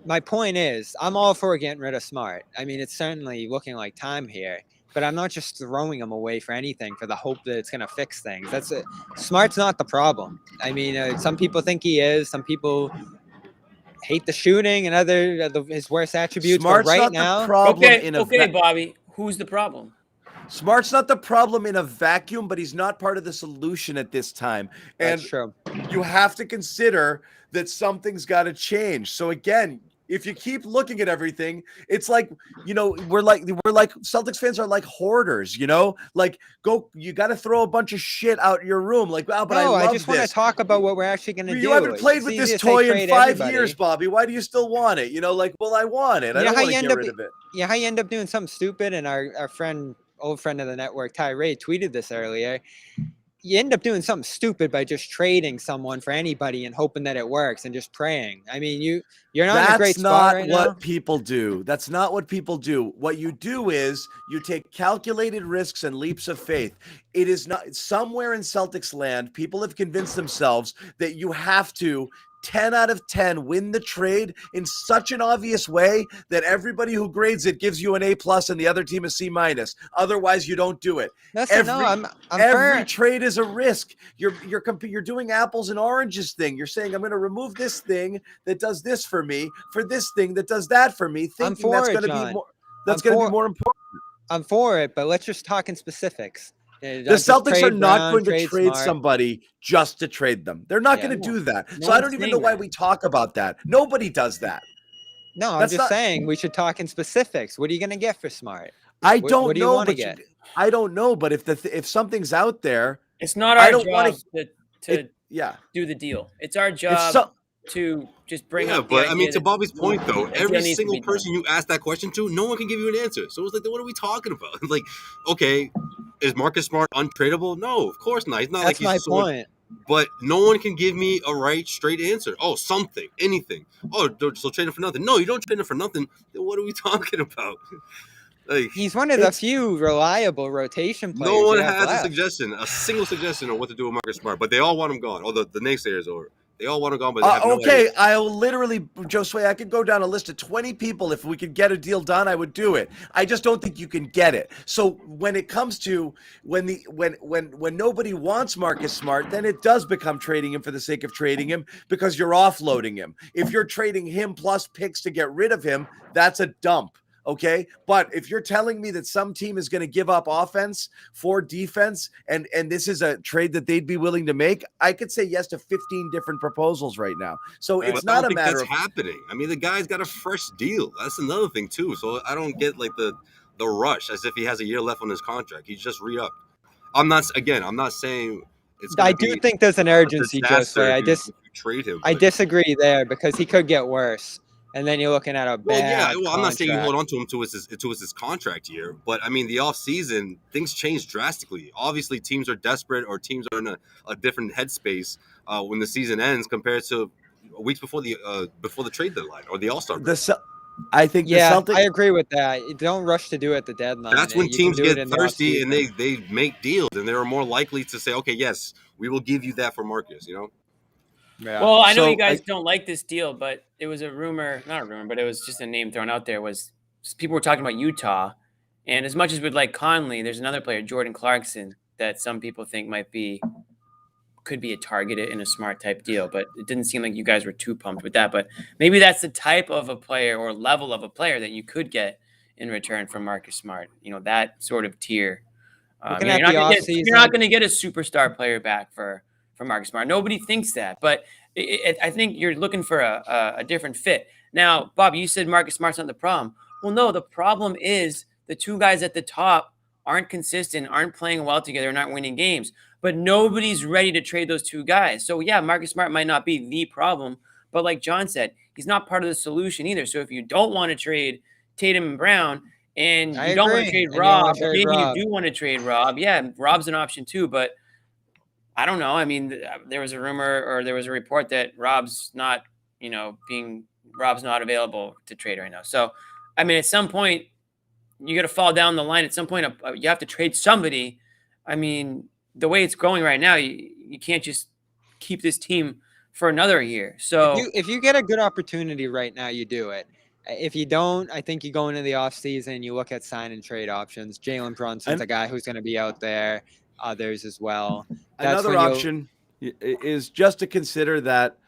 my point is, I'm all for getting rid of Smart. I mean, it's certainly looking like time here. But I'm not just throwing him away for anything for the hope that it's going to fix things. That's it. Smart's not the problem. I mean, some people think he is. Some people hate the shooting and other his worst attributes. Smart's but right not now, the problem. Okay, Bobby. Who's the problem? Smart's not the problem in a vacuum, but he's not part of the solution at this time. And that's true. You have to consider that something's got to change. So again, if you keep looking at everything, it's like, we're like Celtics fans are like hoarders, you got to throw a bunch of shit out your room. Like, but I just want to talk about what we're actually going to do. You haven't played with this toy in 5 years, Bobby. Why do you still want it? I want it. I don't want to get rid of it. Yeah, how you end up doing something stupid, and our old friend of the network, Ty Ray, tweeted this earlier. You end up doing something stupid by just trading someone for anybody and hoping that it works and just praying. I mean, you're not in a great spot right now. That's not what people do. That's not what people do. What you do is you take calculated risks and leaps of faith. It is not somewhere in Celtics land. People have convinced themselves that you have to 10 out of 10 win the trade in such an obvious way that everybody who grades it gives you an A+ and the other team a C-. Otherwise, you don't do it. Every trade is a risk. You're doing apples and oranges thing. You're saying, I'm going to remove this thing that does this for me for this thing that does that for me, thinking that's going to be more important. I'm for it, but let's just talk in specifics. The Celtics are not going to trade somebody just to trade them. They're not going to do that. So I don't even know why we talk about that. Nobody does that. No, I'm just saying we should talk in specifics. What are you going to get for Smart? I don't know. I don't know, but if something's out there, it's not our job to do the deal. It's our job to just bring up. But I mean, to Bobby's point though, every single person you ask that question to, no one can give you an answer. So it's like, what are we talking about? Like, okay, is Marcus Smart untradeable? No, of course not. He's not. That's my point. But no one can give me a right, straight answer. Oh, something, anything. Oh, so trade him for nothing. No, you don't trade him for nothing. Then what are we talking about? Like, he's one of the few reliable rotation players. No one has a single suggestion on what to do with Marcus Smart, but they all want him gone. Oh, the naysayers are. They all want him gone, but they have no idea. I'll literally, Josue, I could go down a list of 20 people. If we could get a deal done, I would do it. I just don't think you can get it. So when it comes to when nobody wants Marcus Smart, then it does become trading him for the sake of trading him because you're offloading him. If you're trading him plus picks to get rid of him, that's a dump. Okay, but if you're telling me that some team is going to give up offense for defense, and this is a trade that they'd be willing to make, I could say yes to 15 different proposals right now. So it's not a matter of happening. I mean, the guy's got a fresh deal. That's another thing too. So I don't get like the rush as if he has a year left on his contract. He's just re-upped. I'm not saying it's. I do think there's an urgency, Josue. Trade him. I disagree there because he could get worse. And then you're looking at a Well, bad yeah. Well, I'm not saying you contract. hold on to him to his contract year, but I mean, the offseason, things change drastically. Obviously, teams are desperate or teams are in a different headspace when the season ends compared to weeks before the trade deadline or the All-Star break. I think the Yeah, Celtics. I agree with that. You don't rush to do it at the deadline. That's when You can teams do get it in the thirsty and offseason. they make deals, and they're more likely to say, okay, yes, we will give you that for Marcus. You know. Yeah. Well, I know you So guys don't like this deal, but it was a rumor, not a rumor, but it was just a name thrown out there. Was people were talking about Utah, and as much as we'd like Conley, there's another player, Jordan Clarkson, that some people think could be a targeted in a smart type deal, but it didn't seem like you guys were too pumped with that. But maybe that's the type of a player or level of a player that you could get in return from Marcus Smart. You know, that sort of tier. Looking You're at not the gonna get, you're not offseason, going to get a superstar player back for Marcus Smart. Nobody thinks that, but I think you're looking for a different fit. Now, Bob, you said Marcus Smart's not the problem. Well, no, the problem is the two guys at the top aren't consistent, aren't playing well together, and aren't winning games. But nobody's ready to trade those two guys. So, yeah, Marcus Smart might not be the problem, but like John said, he's not part of the solution either. So if you don't want to trade Tatum and Brown, and I you don't want to agree. trade And you don't Rob, want to or trade maybe Rob. you do want to trade Rob. Yeah, Rob's an option too, but I don't know. I mean, there was a rumor or there was a report that Rob's not available to trade right now. So, I mean, at some point, you got to fall down the line. At some point, you have to trade somebody. I mean, the way it's going right now, you can't just keep this team for another year. So If you get a good opportunity right now, you do it. If you don't, I think you go into the offseason, you look at sign and trade options. Jalen Brunson's a guy who's going to be out there, others as well. That's Another when option is just to consider that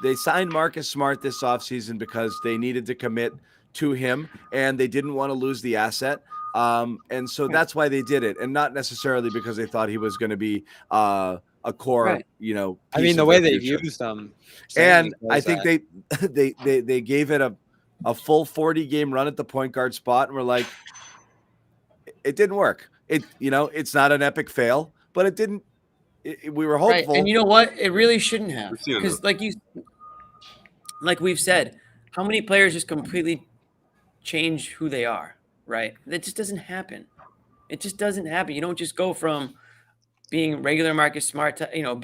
they signed Marcus Smart this offseason because they needed to commit to him and they didn't want to lose the asset. And so that's why they did it, and not necessarily because they thought he was going to be a core, Right. Piece I mean, the of way their they've future. used them. And I think they gave it a full 40-game run at the point guard spot, and we're like, it didn't work. It's not an epic fail, but it didn't. We were hopeful. Right. And you know what? It really shouldn't have. We've seen it. Because like we've said, how many players just completely change who they are, right? That just doesn't happen. It just doesn't happen. You don't just go from being regular Marcus Smart to,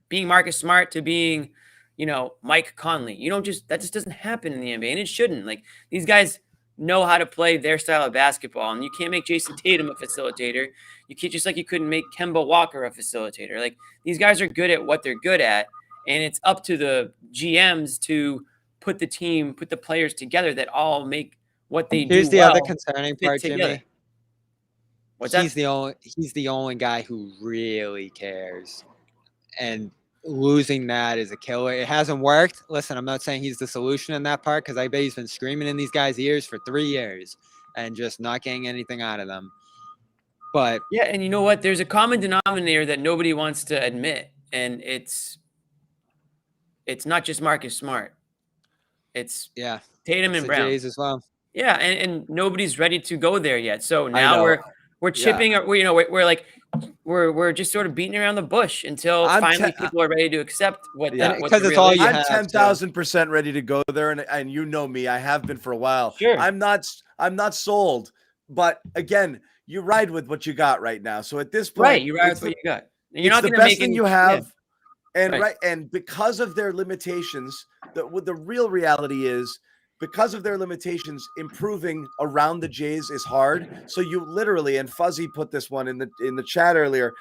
being Marcus Smart to being, Mike Conley. That just doesn't happen in the NBA, and it shouldn't. Like, these guys know how to play their style of basketball, and you can't make Jason Tatum a facilitator. You can't, just like you couldn't make Kemba Walker a facilitator. Like, these guys are good at what they're good at, and it's up to the GMs to put the players together that all make what they do. Here's the other concerning part, together. Jimmy. What's that? He's the only guy who really cares, and losing that is a killer. It hasn't worked. Listen, I'm not saying he's the solution in that part, because I bet he's been screaming in these guys' ears for 3 years and just not getting anything out of them. But yeah, and you know what? There's a common denominator that nobody wants to admit, and it's not just Marcus Smart. It's Tatum and Brown. Jays as well. Yeah, and nobody's ready to go there yet. So now we're chipping. We're just sort of beating around the bush until finally people are ready to accept what that. Because it's all you I'm have. 10,000% ready to go there, and you know me, I have been for a while. Sure. I'm not sold, but again, you ride with what you got right now. So at this point, right, you ride with what you got. And you're not the going to best make thing you have. And Right. and because of their limitations, the real reality is, because of their limitations, improving around the Jays is hard. So you literally, and Fuzzy put this one in the chat earlier,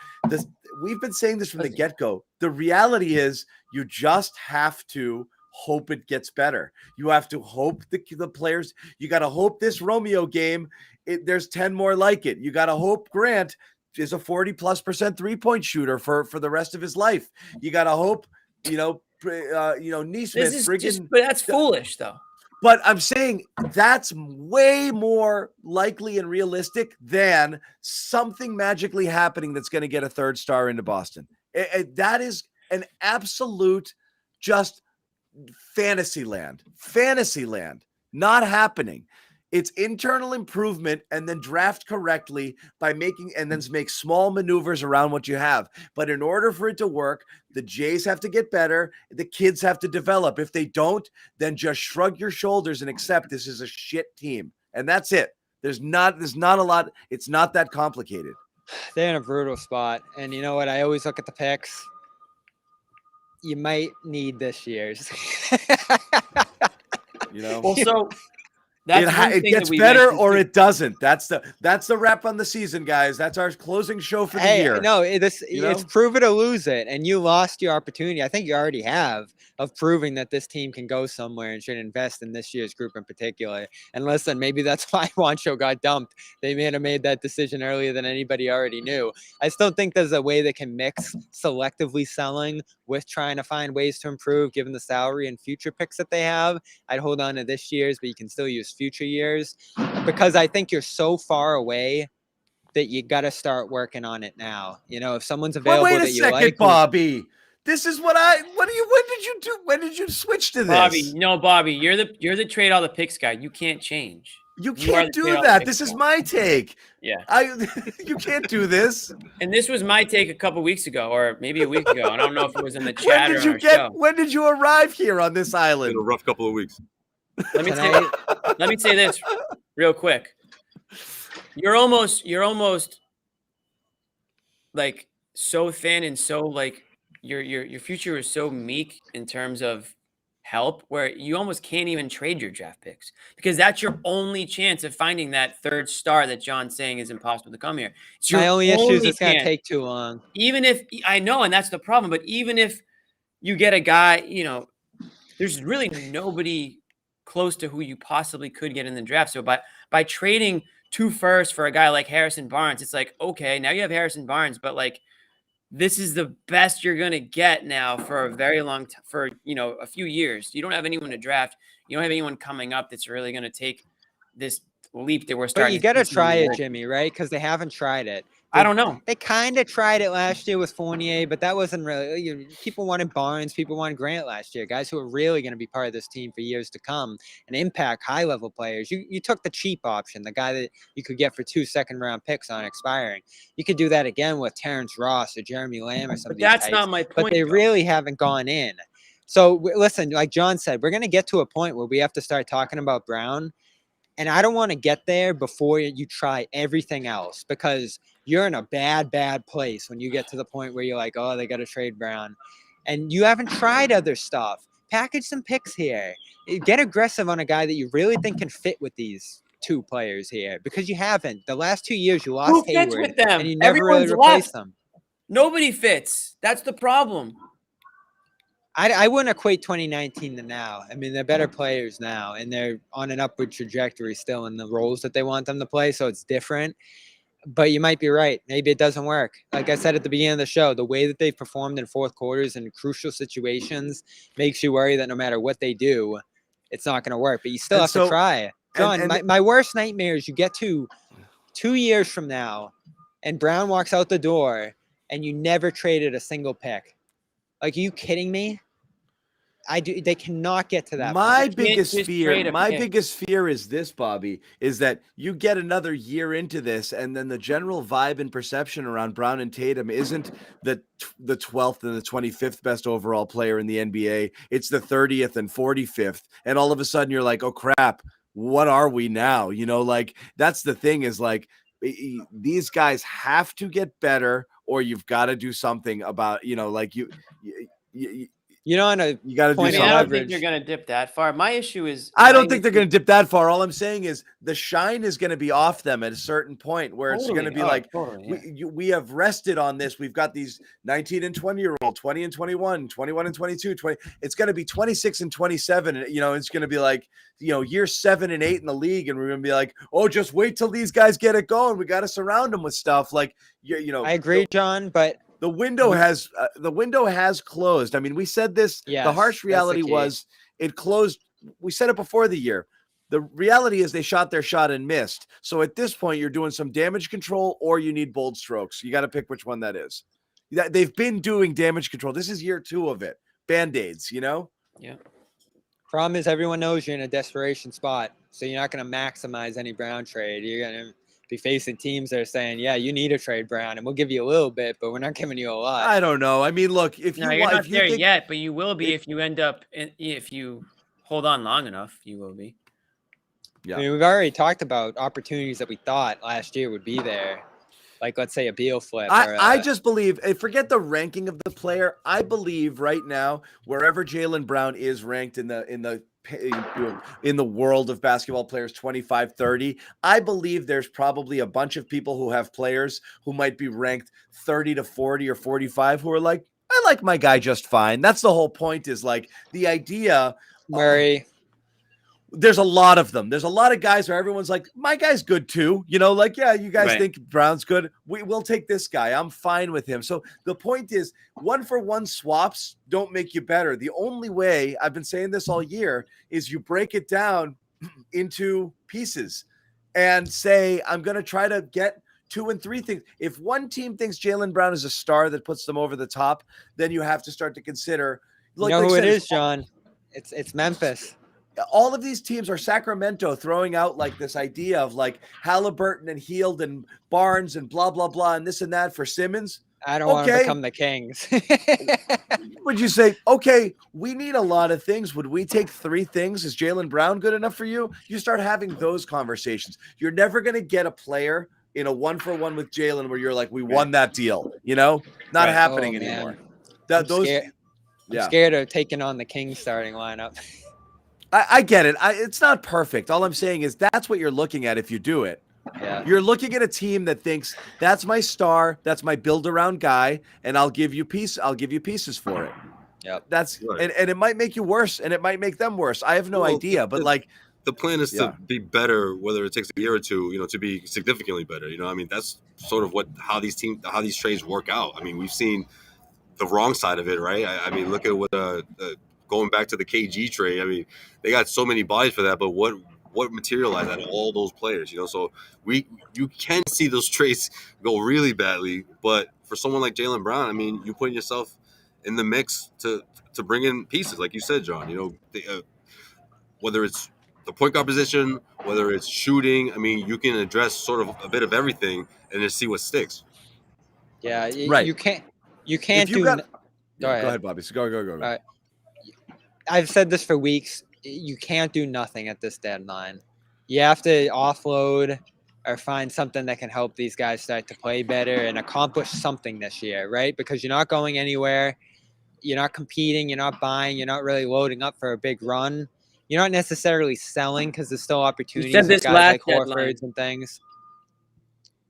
we've been saying this from the get-go. The reality is you just have to hope it gets better. You have to hope the players, you got to hope this Romeo game, there's 10 more like it. You got to hope Grant is a 40+% three-point shooter for the rest of his life. You got to hope, Neesmith. But that's foolish, though. But I'm saying that's way more likely and realistic than something magically happening that's going to get a third star into Boston. That is an absolute just fantasy land, not happening. It's internal improvement and then draft correctly by making and then make small maneuvers around what you have. But in order for it to work, the Jays have to get better. The kids have to develop. If they don't, then just shrug your shoulders and accept this is a shit team. And that's it. There's not a lot. It's not that complicated. They're in a brutal spot. And you know what? I always look at the picks. You might need this year's. Well, so that's it gets better or it doesn't. That's the wrap on the season, guys. That's our closing show for the year. No, it's prove it or lose it, and you lost your opportunity. I think you already have of proving that this team can go somewhere and should invest in this year's group in particular. And listen, maybe that's why Juancho got dumped. They may have made that decision earlier than anybody already knew. I still think there's a way they can mix selectively selling with trying to find ways to improve given the salary and future picks that they have. I'd hold on to this year's, but you can still use future years because I think you're so far away that you got to start working on it now. If someone's available wait a that you second, like, Bobby. This is when did you do? When did you switch to this? Bobby, you're the trade all the picks guy. You can't change. You can't do that. This is my take. Yeah. You can't do this. And this was my take a couple weeks ago, or maybe a week ago. I don't know if it was in the chat or on our show. When did you arrive here on this island? In a rough couple of weeks. Let me say this real quick. You're almost like so thin and so like your future is so meek in terms of help where you almost can't even trade your draft picks because that's your only chance of finding that third star that John's saying is impossible to come here. My only issue is it's going to take too long. Even if I know, and that's the problem, but even if you get a guy, there's really nobody close to who you possibly could get in the draft. So by trading 2 firsts for a guy like Harrison Barnes, it's like, okay, now you have Harrison Barnes, but like, this is the best you're going to get now for a very long time, for, a few years. You don't have anyone to draft. You don't have anyone coming up that's really going to take this leap that we're starting. But you got to try it, Jimmy, right? Because they haven't tried it. I don't know. They kind of tried it last year with Fournier, but that wasn't really. People wanted Barnes, people wanted Grant last year, guys who are really going to be part of this team for years to come and impact high-level players. You took the cheap option, the guy that you could get for 2 second-round picks on expiring. You could do that again with Terrence Ross or Jeremy Lamb or something. But that's not my point. But they really haven't gone in. So listen, like John said, we're going to get to a point where we have to start talking about Brown. And I don't want to get there before you try everything else because you're in a bad place when you get to the point where you're like, oh, they got to trade Brown. And you haven't tried other stuff. Package some picks here. Get aggressive on a guy that you really think can fit with these 2 players here because you haven't. The last 2 years, you lost Hayward with them? and you never really replaced them. Nobody fits. That's the problem. I wouldn't equate 2019 to now. I mean, they're better players now, and they're on an upward trajectory still in the roles that they want them to play, so it's different. But you might be right. Maybe it doesn't work. Like I said at the beginning of the show, the way that they've performed in fourth quarters in crucial situations makes you worry that no matter what they do, it's not going to work. But you still have to try. John, my worst nightmare is you get to 2 years from now, and Brown walks out the door, and you never traded a single pick. Like, are you kidding me? They cannot get to that. My biggest fear is this, Bobby, is that you get another year into this, and then the general vibe and perception around Brown and Tatum isn't the 12th and the 25th best overall player in the NBA. It's the 30th and 45th, and all of a sudden you're like, oh crap, what are we now? Like that's the thing is like these guys have to get better, or you've got to do something about like you got to do something. I don't think you're going to dip that far. My issue is I don't think they're going to dip that far. All I'm saying is the shine is going to be off them at a certain point where it's going to be we have rested on this. We've got these 19 and 20-year-old, 20 and 21, 21 and 22, 20. It's going to be 26 and 27. It's going to be like, year 7 and 8 in the league. And we're going to be like, oh, just wait till these guys get it going. We got to surround them with stuff like, I agree, John, but the window has closed. I mean, we said this. Yes, the harsh reality was it closed. We said it before the year. The reality is they shot their shot and missed. So at this point, you're doing some damage control or you need bold strokes. You got to pick which one that is. They've been doing damage control. This is year 2 of it. Band-Aids, Yeah. Problem is, everyone knows you're in a desperation spot, so you're not going to maximize any Brown trade. You're going to be facing teams that are saying, "Yeah, you need to trade Brown, and we'll give you a little bit, but we're not giving you a lot." I don't know. I mean, look, if No, you you're want, not if you there think, yet, but you will be if you end up if you hold on long enough. You will be. Yeah. I mean, we've already talked about opportunities that we thought last year would be there, like let's say a Beal flip. I just believe, forget the ranking of the player. I believe right now, wherever Jaylen Brown is ranked in the world of basketball players, 25, 30, I believe there's probably a bunch of people who have players who might be ranked 30 to 40 or 45 who are like, I like my guy just fine. That's the whole point, is like the idea. Murray. There's a lot of them. There's a lot of guys where everyone's like, my guy's good too. You know, like, yeah, you guys think Brown's good. We'll take this guy. I'm fine with him. So the point is, 1-for-1 swaps don't make you better. The only way, I've been saying this all year, is you break it down into pieces and say, I'm going to try to get 2 and 3 things. If one team thinks Jaylen Brown is a star that puts them over the top, then you have to start to consider. Like, you know who it is, John? It's Memphis. All of these teams are Sacramento throwing out like this idea of like Halliburton and Hield and Barnes and blah, blah, blah, and this and that for Simmons. I don't want to become the Kings. Would you say, okay, we need a lot of things. Would we take 3 things? Is Jaylen Brown good enough for you? You start having those conversations. You're never going to get a player in a 1-for-1 with Jaylen where you're like, we won that deal. You know, not happening anymore. I'm scared of taking on the Kings starting lineup. I get it. It's not perfect. All I'm saying is that's what you're looking at if you do it. Yeah. You're looking at a team that thinks that's my star, that's my build around guy, and I'll give you pieces for it. Yep. That's right. And it might make you worse, and it might make them worse. I have no idea, but like the plan is to be better, whether it takes a year or two, to be significantly better. I mean, that's sort of how these trades work out. I mean, we've seen the wrong side of it, right? I mean, look at what going back to the KG trade. I mean, they got so many bodies for that, but what materialized out of all those players? So you can see those trades go really badly, but for someone like Jaylen Brown, I mean, you put yourself in the mix to bring in pieces, like you said, John. Whether it's the point guard position, whether it's shooting, I mean, you can address sort of a bit of everything and just see what sticks. Yeah, right. You can't Go ahead, Bobby. So go. I've said this for weeks. You can't do nothing at this deadline. You have to offload or find something that can help these guys start to play better and accomplish something this year, right? Because you're not going anywhere. You're not competing. You're not buying. You're not really loading up for a big run. You're not necessarily selling because there's still opportunities with guys like Horford's and things.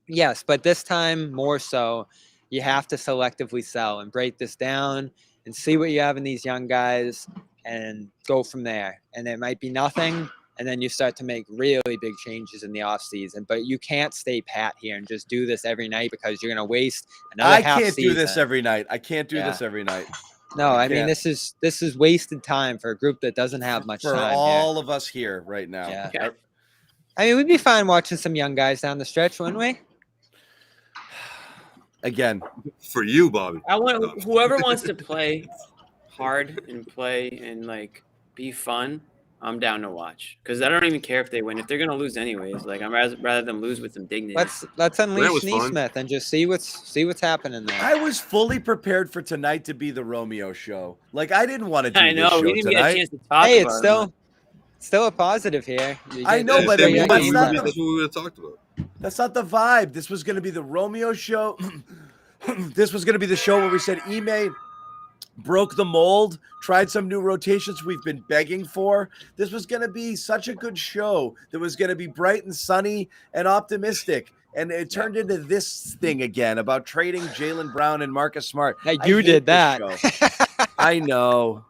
Yes, but this time more so, you have to selectively sell and break this down and see what you have in these young guys and go from there. And it might be nothing, and then you start to make really big changes in the offseason. But you can't stay pat here and just do this every night because you're going to waste another half season. I can't do this every night. I can't do this every night. No, I mean, this is wasted time for a group that doesn't have much time. For all of us here right now. Yeah. I mean, we'd be fine watching some young guys down the stretch, wouldn't we? Again, for you, Bobby. I want whoever wants to play hard and play and like be fun. I'm down to watch because I don't even care if they win. If they're gonna lose anyways, like I'm rather them lose with some dignity. Let's unleash Neesmith and just see what's happening there. I was fully prepared for tonight to be the Romeo show. Like I didn't want to do this show we didn't tonight. get a chance to talk. Hey, it's still a positive here. I know, but that's not what we would have talked about. That's not the vibe. This was going to be the Romeo show. This was going to be the show where we said Ime broke the mold, tried some new rotations we've been begging for. This was going to be such a good show that was going to be bright and sunny and optimistic. And it turned into this thing again about trading Jaylen Brown and Marcus Smart. Now you did that. I know.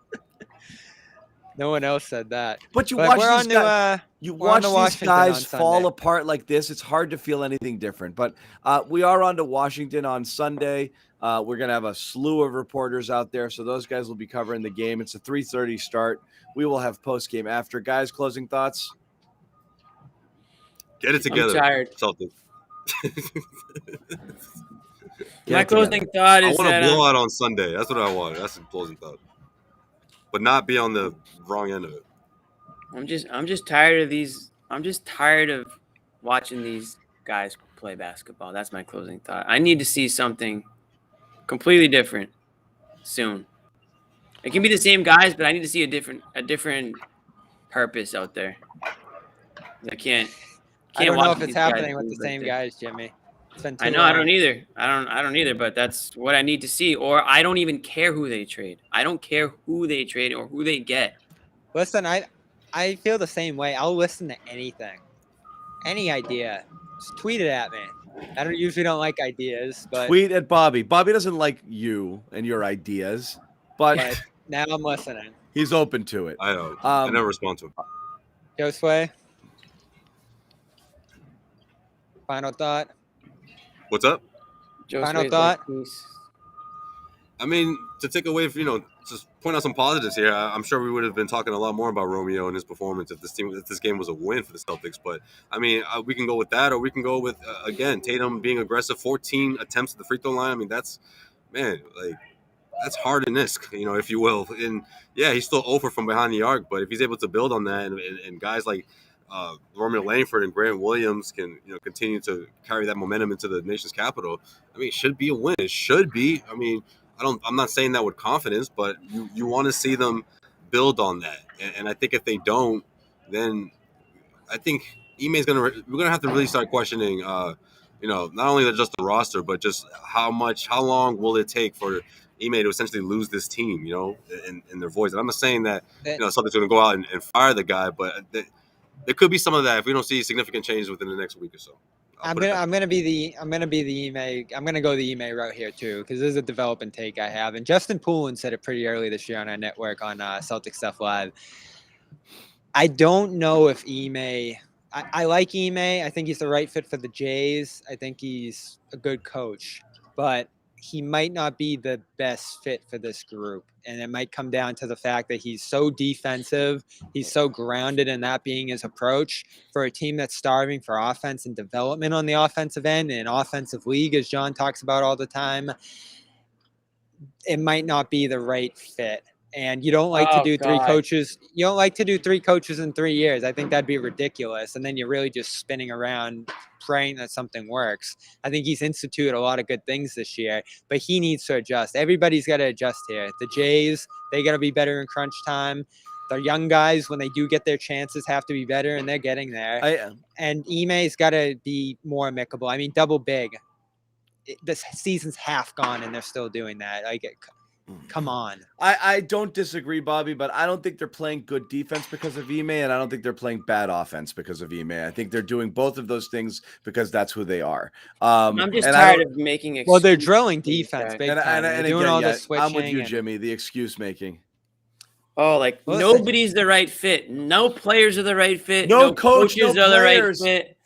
No one else said that. But you watch these guys, these guys fall apart like this. It's hard to feel anything different. But we are on to Washington on Sunday. We're going to have a slew of reporters out there. So those guys will be covering the game. It's a 3:30 start. We will have post-game after. Guys, closing thoughts? Get it together. I'm tired. Celtics. My closing thought is I want to blow out on Sunday. That's what I want. That's the closing thought. But not be on the wrong end of it. I'm just tired of these. I'm just tired of watching these guys play basketball. That's my closing thought. I need to see something completely different soon. It can be the same guys, but I need to see a different purpose out there. I can't I don't know watch if it's these guys happening with the lose like same this. guys, Jimmy. It's been too I know. long. I don't either. I don't either. But that's what I need to see. Or I don't even care who they trade. I don't care who they trade or who they get. Listen, I feel the same way. I'll listen to anything, any idea. Just tweet it at me. I usually don't like ideas, but Tweet at Bobby. Bobby doesn't like you and your ideas, but now I'm listening. he's open to it. I know. I never respond to him. Josue, final thought. What's up? Final thought. I mean, to take away, just point out some positives here. I'm sure we would have been talking a lot more about Romeo and his performance if this game was a win for the Celtics. But I mean, we can go with that, or we can go with again Tatum being aggressive, 14 attempts at the free throw line. I mean, that's hard-to-nisk, if you will. And yeah, he's still over from behind the arc, but if he's able to build on that, and guys like Romeo Langford and Grant Williams can continue to carry that momentum into the nation's capital, I mean, it should be a win. It should be. I mean, I'm not saying that with confidence, but you want to see them build on that. And I think if they don't, then I think we're gonna have to really start questioning not only just the roster, but just how long will it take for Ime to essentially lose this team, in their voice. And I'm not saying that Celtics going to go out and fire the guy, but there could be some of that if we don't see significant change within the next week or so. I'm gonna be the Ime. I'm gonna go the Ime route here too, because this is a developing take I have. And Justin Poulin said it pretty early this year on our network on Celtic Stuff Live. I don't know if Ime. I like Ime. I think he's the right fit for the Jays. I think he's a good coach, but he might not be the best fit for this group. And it might come down to the fact that he's so defensive. He's so grounded in that being his approach for a team that's starving for offense and development on the offensive end, and an offensive league, as John talks about all the time. It might not be the right fit. And you don't like to do three coaches. You don't like to do three coaches in 3 years. I think that'd be ridiculous. And then you're really just spinning around praying that something works. I think he's instituted a lot of good things this year, but he needs to adjust. Everybody's got to adjust here. The Jays, they got to be better in crunch time. The young guys, when they do get their chances, have to be better, and they're getting there. And Ime's got to be more amicable. I mean, double big. This season's half gone, and they're still doing that. Come on. I don't disagree, Bobby, but I don't think they're playing good defense because of Ime, and I don't think they're playing bad offense because of Ime. I think they're doing both of those things because that's who they are. I'm just tired of making excuses. Well, they're drilling defense big time. And doing again, all the switching. I'm with you, Jimmy. The excuse making. Oh, nobody's the right fit. No players are the right fit. No coaches are the right fit.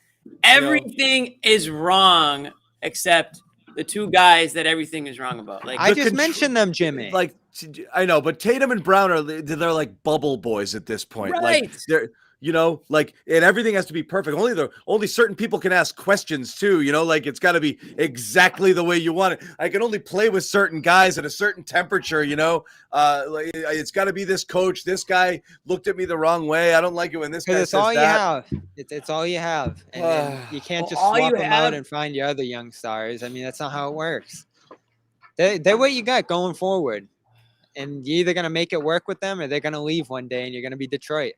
Everything is wrong except the two guys that everything is wrong about. I just mentioned them, Jimmy. I know, but Tatum and Brown they're like bubble boys at this point. Right. They're and everything has to be perfect. Only certain people can ask questions too. It's got to be exactly the way you want it. I can only play with certain guys at a certain temperature. It's got to be this coach. This guy looked at me the wrong way. I don't like it when this guy says that. It's all you have. And you can't just swap them out and find your other young stars. I mean, that's not how it works. They're what you got going forward. And you're either going to make it work with them or they're going to leave one day and you're going to be Detroit.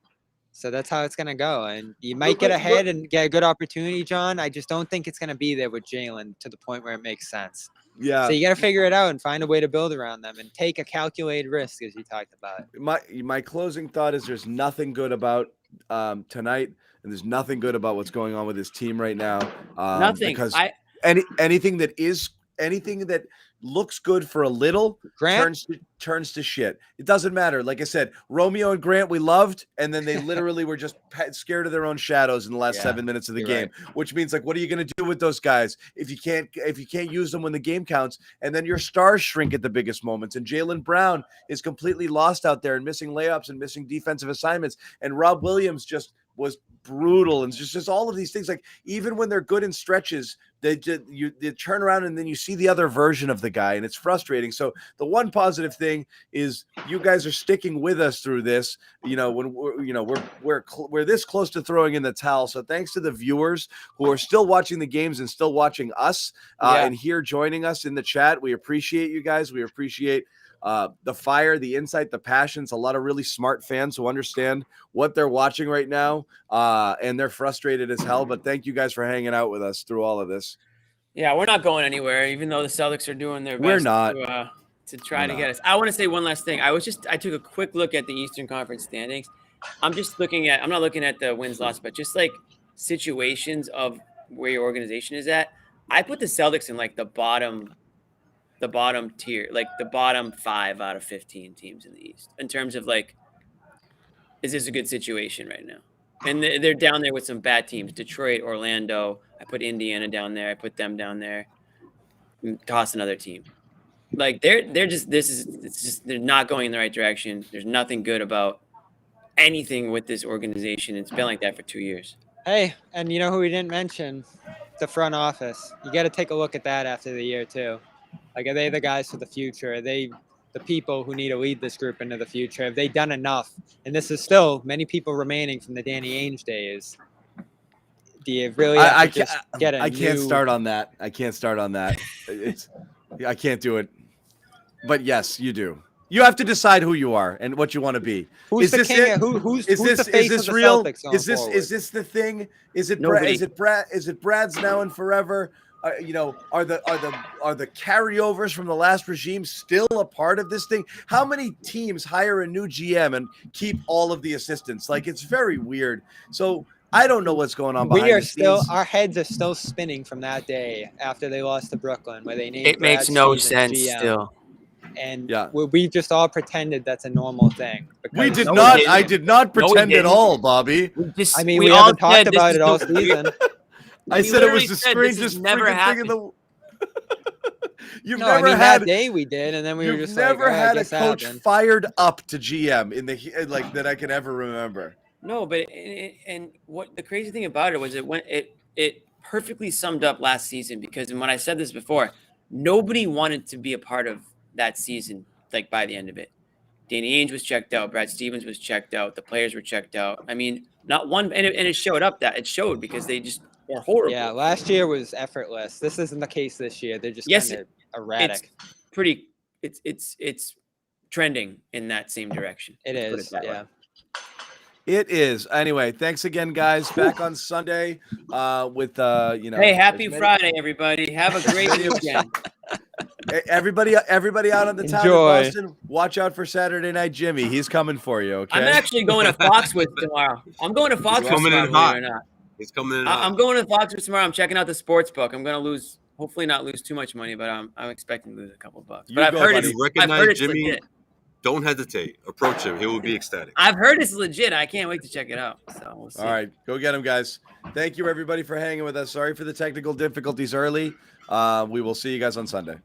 So that's how it's going to go. And you might get ahead and get a good opportunity, John. I just don't think it's going to be there with Jalen to the point where it makes sense. Yeah. So you got to figure it out and find a way to build around them and take a calculated risk, as you talked about. My closing thought is there's nothing good about tonight, and there's nothing good about what's going on with his team right now. Nothing. Because anything that looks good for a little turns to shit. It doesn't matter. Like I said, Romeo and Grant we loved, and then they literally were just scared of their own shadows in the last 7 minutes of the game. Right. Which means, what are you going to do with those guys if you can't use them when the game counts? And then your stars shrink at the biggest moments. And Jaylen Brown is completely lost out there and missing layups and missing defensive assignments. And Rob Williams just was brutal, and just all of these things. Like even when they're good in stretches, they turn around and then you see the other version of the guy, and it's frustrating. So the one positive thing is you guys are sticking with us through this. When we're this close to throwing in the towel. So thanks to the viewers who are still watching the games and still watching us and here joining us in the chat. We appreciate you guys. We appreciate the fire, the insight, the passions. A lot of really smart fans who understand what they're watching right now, and they're frustrated as hell. But thank you guys for hanging out with us through all of this. Yeah, we're not going anywhere, even though the Celtics are doing their best. We're not to try to get us. I want to say one last thing. I took a quick look at the Eastern Conference standings. I'm not looking at the wins loss, but just like situations of where your organization is at. I put the Celtics in like the bottom tier, like the bottom 5 out of 15 teams in the East in terms of like, is this a good situation right now? And they're down there with some bad teams, Detroit, Orlando. I put Indiana down there. I put them down there. Toss another team. Like they're not going in the right direction. There's nothing good about anything with this organization. It's been like that for 2 years. Hey, and you know who we didn't mention? The front office. You got to take a look at that after the year too. Like, are they the guys for the future? Are they the people who need to lead this group into the future? Have they done enough? And this is still many people remaining from the Danny Ainge days. Do you really have to get a I can't start on that. I can't start on that. I can't do it. But yes, you do. You have to decide who you are and what you want to be. Who's the king? Who's the face of the real? Celtics going Is forward? this the thing? Is it Nobody. Is it Brad's now and forever? Are the carryovers from the last regime still a part of this thing? How many teams hire a new GM and keep all of the assistants? Like, it's very weird. So I don't know what's going on behind the scenes. Our heads are still spinning from that day after they lost to Brooklyn, where they named It Brad makes no Stevens sense GM. still. And Yeah. we just all pretended that's a normal thing. We did No, not. we didn't. I did not No, we pretend at didn't. all, Bobby. We haven't talked about it all season. I said it was the strangest never freaking thing in the. You've No, I never mean, had that day we did, and then we were You've just never like, had I a guess that coach happened. fired up to GM in the like that I can ever remember. No, but and what the crazy thing about it was it perfectly summed up last season, because when I said this before, nobody wanted to be a part of that season. Like by the end of it, Danny Ainge was checked out, Brad Stevens was checked out, the players were checked out. I mean, not one, and it showed up that it showed because they just were horrible. Yeah, last year was effortless. This isn't the case this year. They're just kind of erratic. It's trending in that same direction. It Let's is, put it that yeah. way. It is. Anyway, thanks again, guys. Back on Sunday with Hey, happy Friday, everybody. Have a great weekend. Everybody out on the town Enjoy. of Boston. Watch out for Saturday Night Jimmy. He's coming for you. Okay. I'm actually going to Foxwoods tomorrow. I'm going to Foxwoods coming in tomorrow, hot. believe it or not. He's coming in. I'm going to Foxwoods tomorrow. I'm checking out the sports book. I'm going to hopefully not lose too much money, but I'm expecting to lose a couple bucks. But I've heard it's Jimmy. legit. Don't hesitate. Approach him. He will be ecstatic. I've heard it's legit. I can't wait to check it out. So we'll see. All right, go get him, guys. Thank you, everybody, for hanging with us. Sorry for the technical difficulties early. We will see you guys on Sunday.